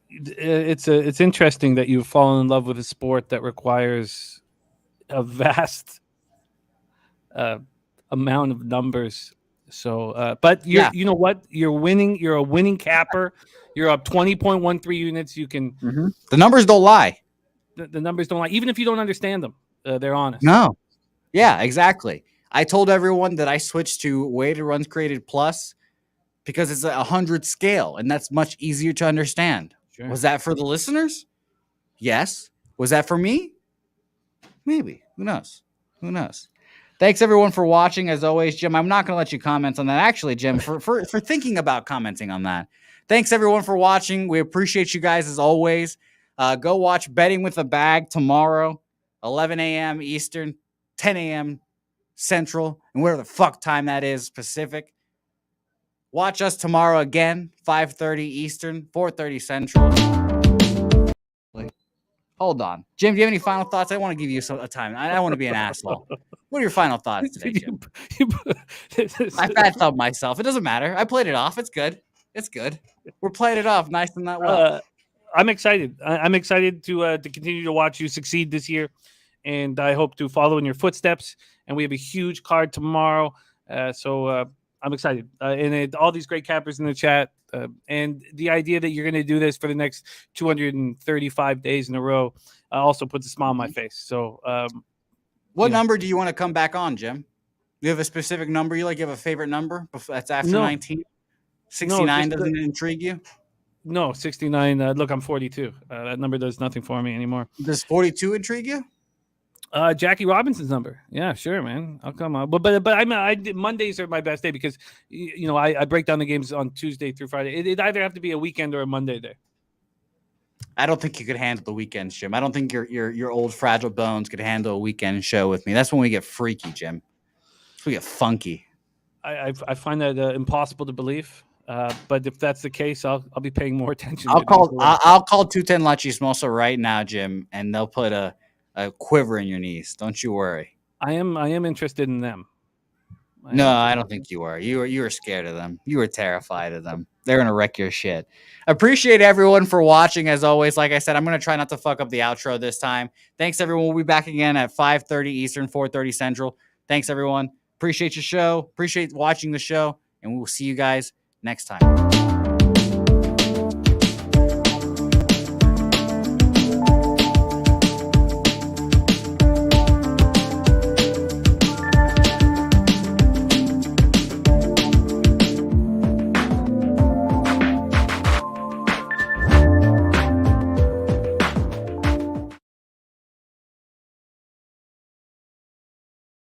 [SPEAKER 2] It's interesting that you've fallen in love with a sport that requires a vast amount of numbers. So, but you know what? You're winning. You're a winning capper. You're up 20.13 units. You can.
[SPEAKER 1] Mm-hmm. The numbers don't lie.
[SPEAKER 2] The numbers don't lie. Even if you don't understand them, they're honest.
[SPEAKER 1] No. Yeah, exactly. I told everyone that I switched to weighted runs created plus because it's a 100 scale, and that's much easier to understand. Sure. Was that for the listeners? Yes. Was that for me? Maybe. Who knows? Who knows? Thanks, everyone, for watching. As always, Jim, I'm not going to let you comment on that. Actually, Jim, for thinking about commenting on that. Thanks, everyone, for watching. We appreciate you guys, as always. Go watch Betting with a Bag tomorrow, 11 a.m. Eastern, 10 a.m. Central, and whatever the fuck time that is, Pacific. Watch us tomorrow again, 5:30 Eastern, 4:30 Central. Hold on. Jim, do you have any final thoughts? I want to give you a time. I don't want to be an asshole. What are your final thoughts today, Jim? I fat thumbed myself. It doesn't matter. I played it off. It's good. It's good. We're playing it off nice and that well.
[SPEAKER 2] I'm excited. I'm excited to continue to watch you succeed this year, and I hope to follow in your footsteps. And we have a huge card tomorrow, so I'm excited. And all these great cappers in the chat, and the idea that you're going to do this for the next 235 days in a row also puts a smile on my face. So,
[SPEAKER 1] what number do you want to come back on, Jim? You have a specific number you like? You have a favorite number that's after 19? 69 doesn't intrigue you?
[SPEAKER 2] No, 69. Look, I'm 42. That number does nothing for me anymore.
[SPEAKER 1] Does 42 intrigue you?
[SPEAKER 2] Jackie Robinson's number. Yeah, sure, man. I'll come on. But Mondays are my best day because I break down the games on Tuesday through Friday. It either have to be a weekend or a Monday day.
[SPEAKER 1] I don't think you could handle the weekends, Jim. I don't think your old fragile bones could handle a weekend show with me. That's when we get freaky, Jim. We get funky.
[SPEAKER 2] I find that impossible to believe. But if that's the case, I'll be paying more attention.
[SPEAKER 1] I'll call 210 La Chismosa right now, Jim, and they'll put a quiver in your knees. Don't you worry.
[SPEAKER 2] I am interested in them.
[SPEAKER 1] I don't think you are. You were scared of them. You were terrified of them. They're gonna wreck your shit. Appreciate everyone for watching. As always, like I said, I'm gonna try not to fuck up the outro this time. Thanks, everyone. We'll be back again at 5:30 Eastern, 4:30 Central. Thanks, everyone. Appreciate your show. Appreciate watching the show, and we will see you guys next time.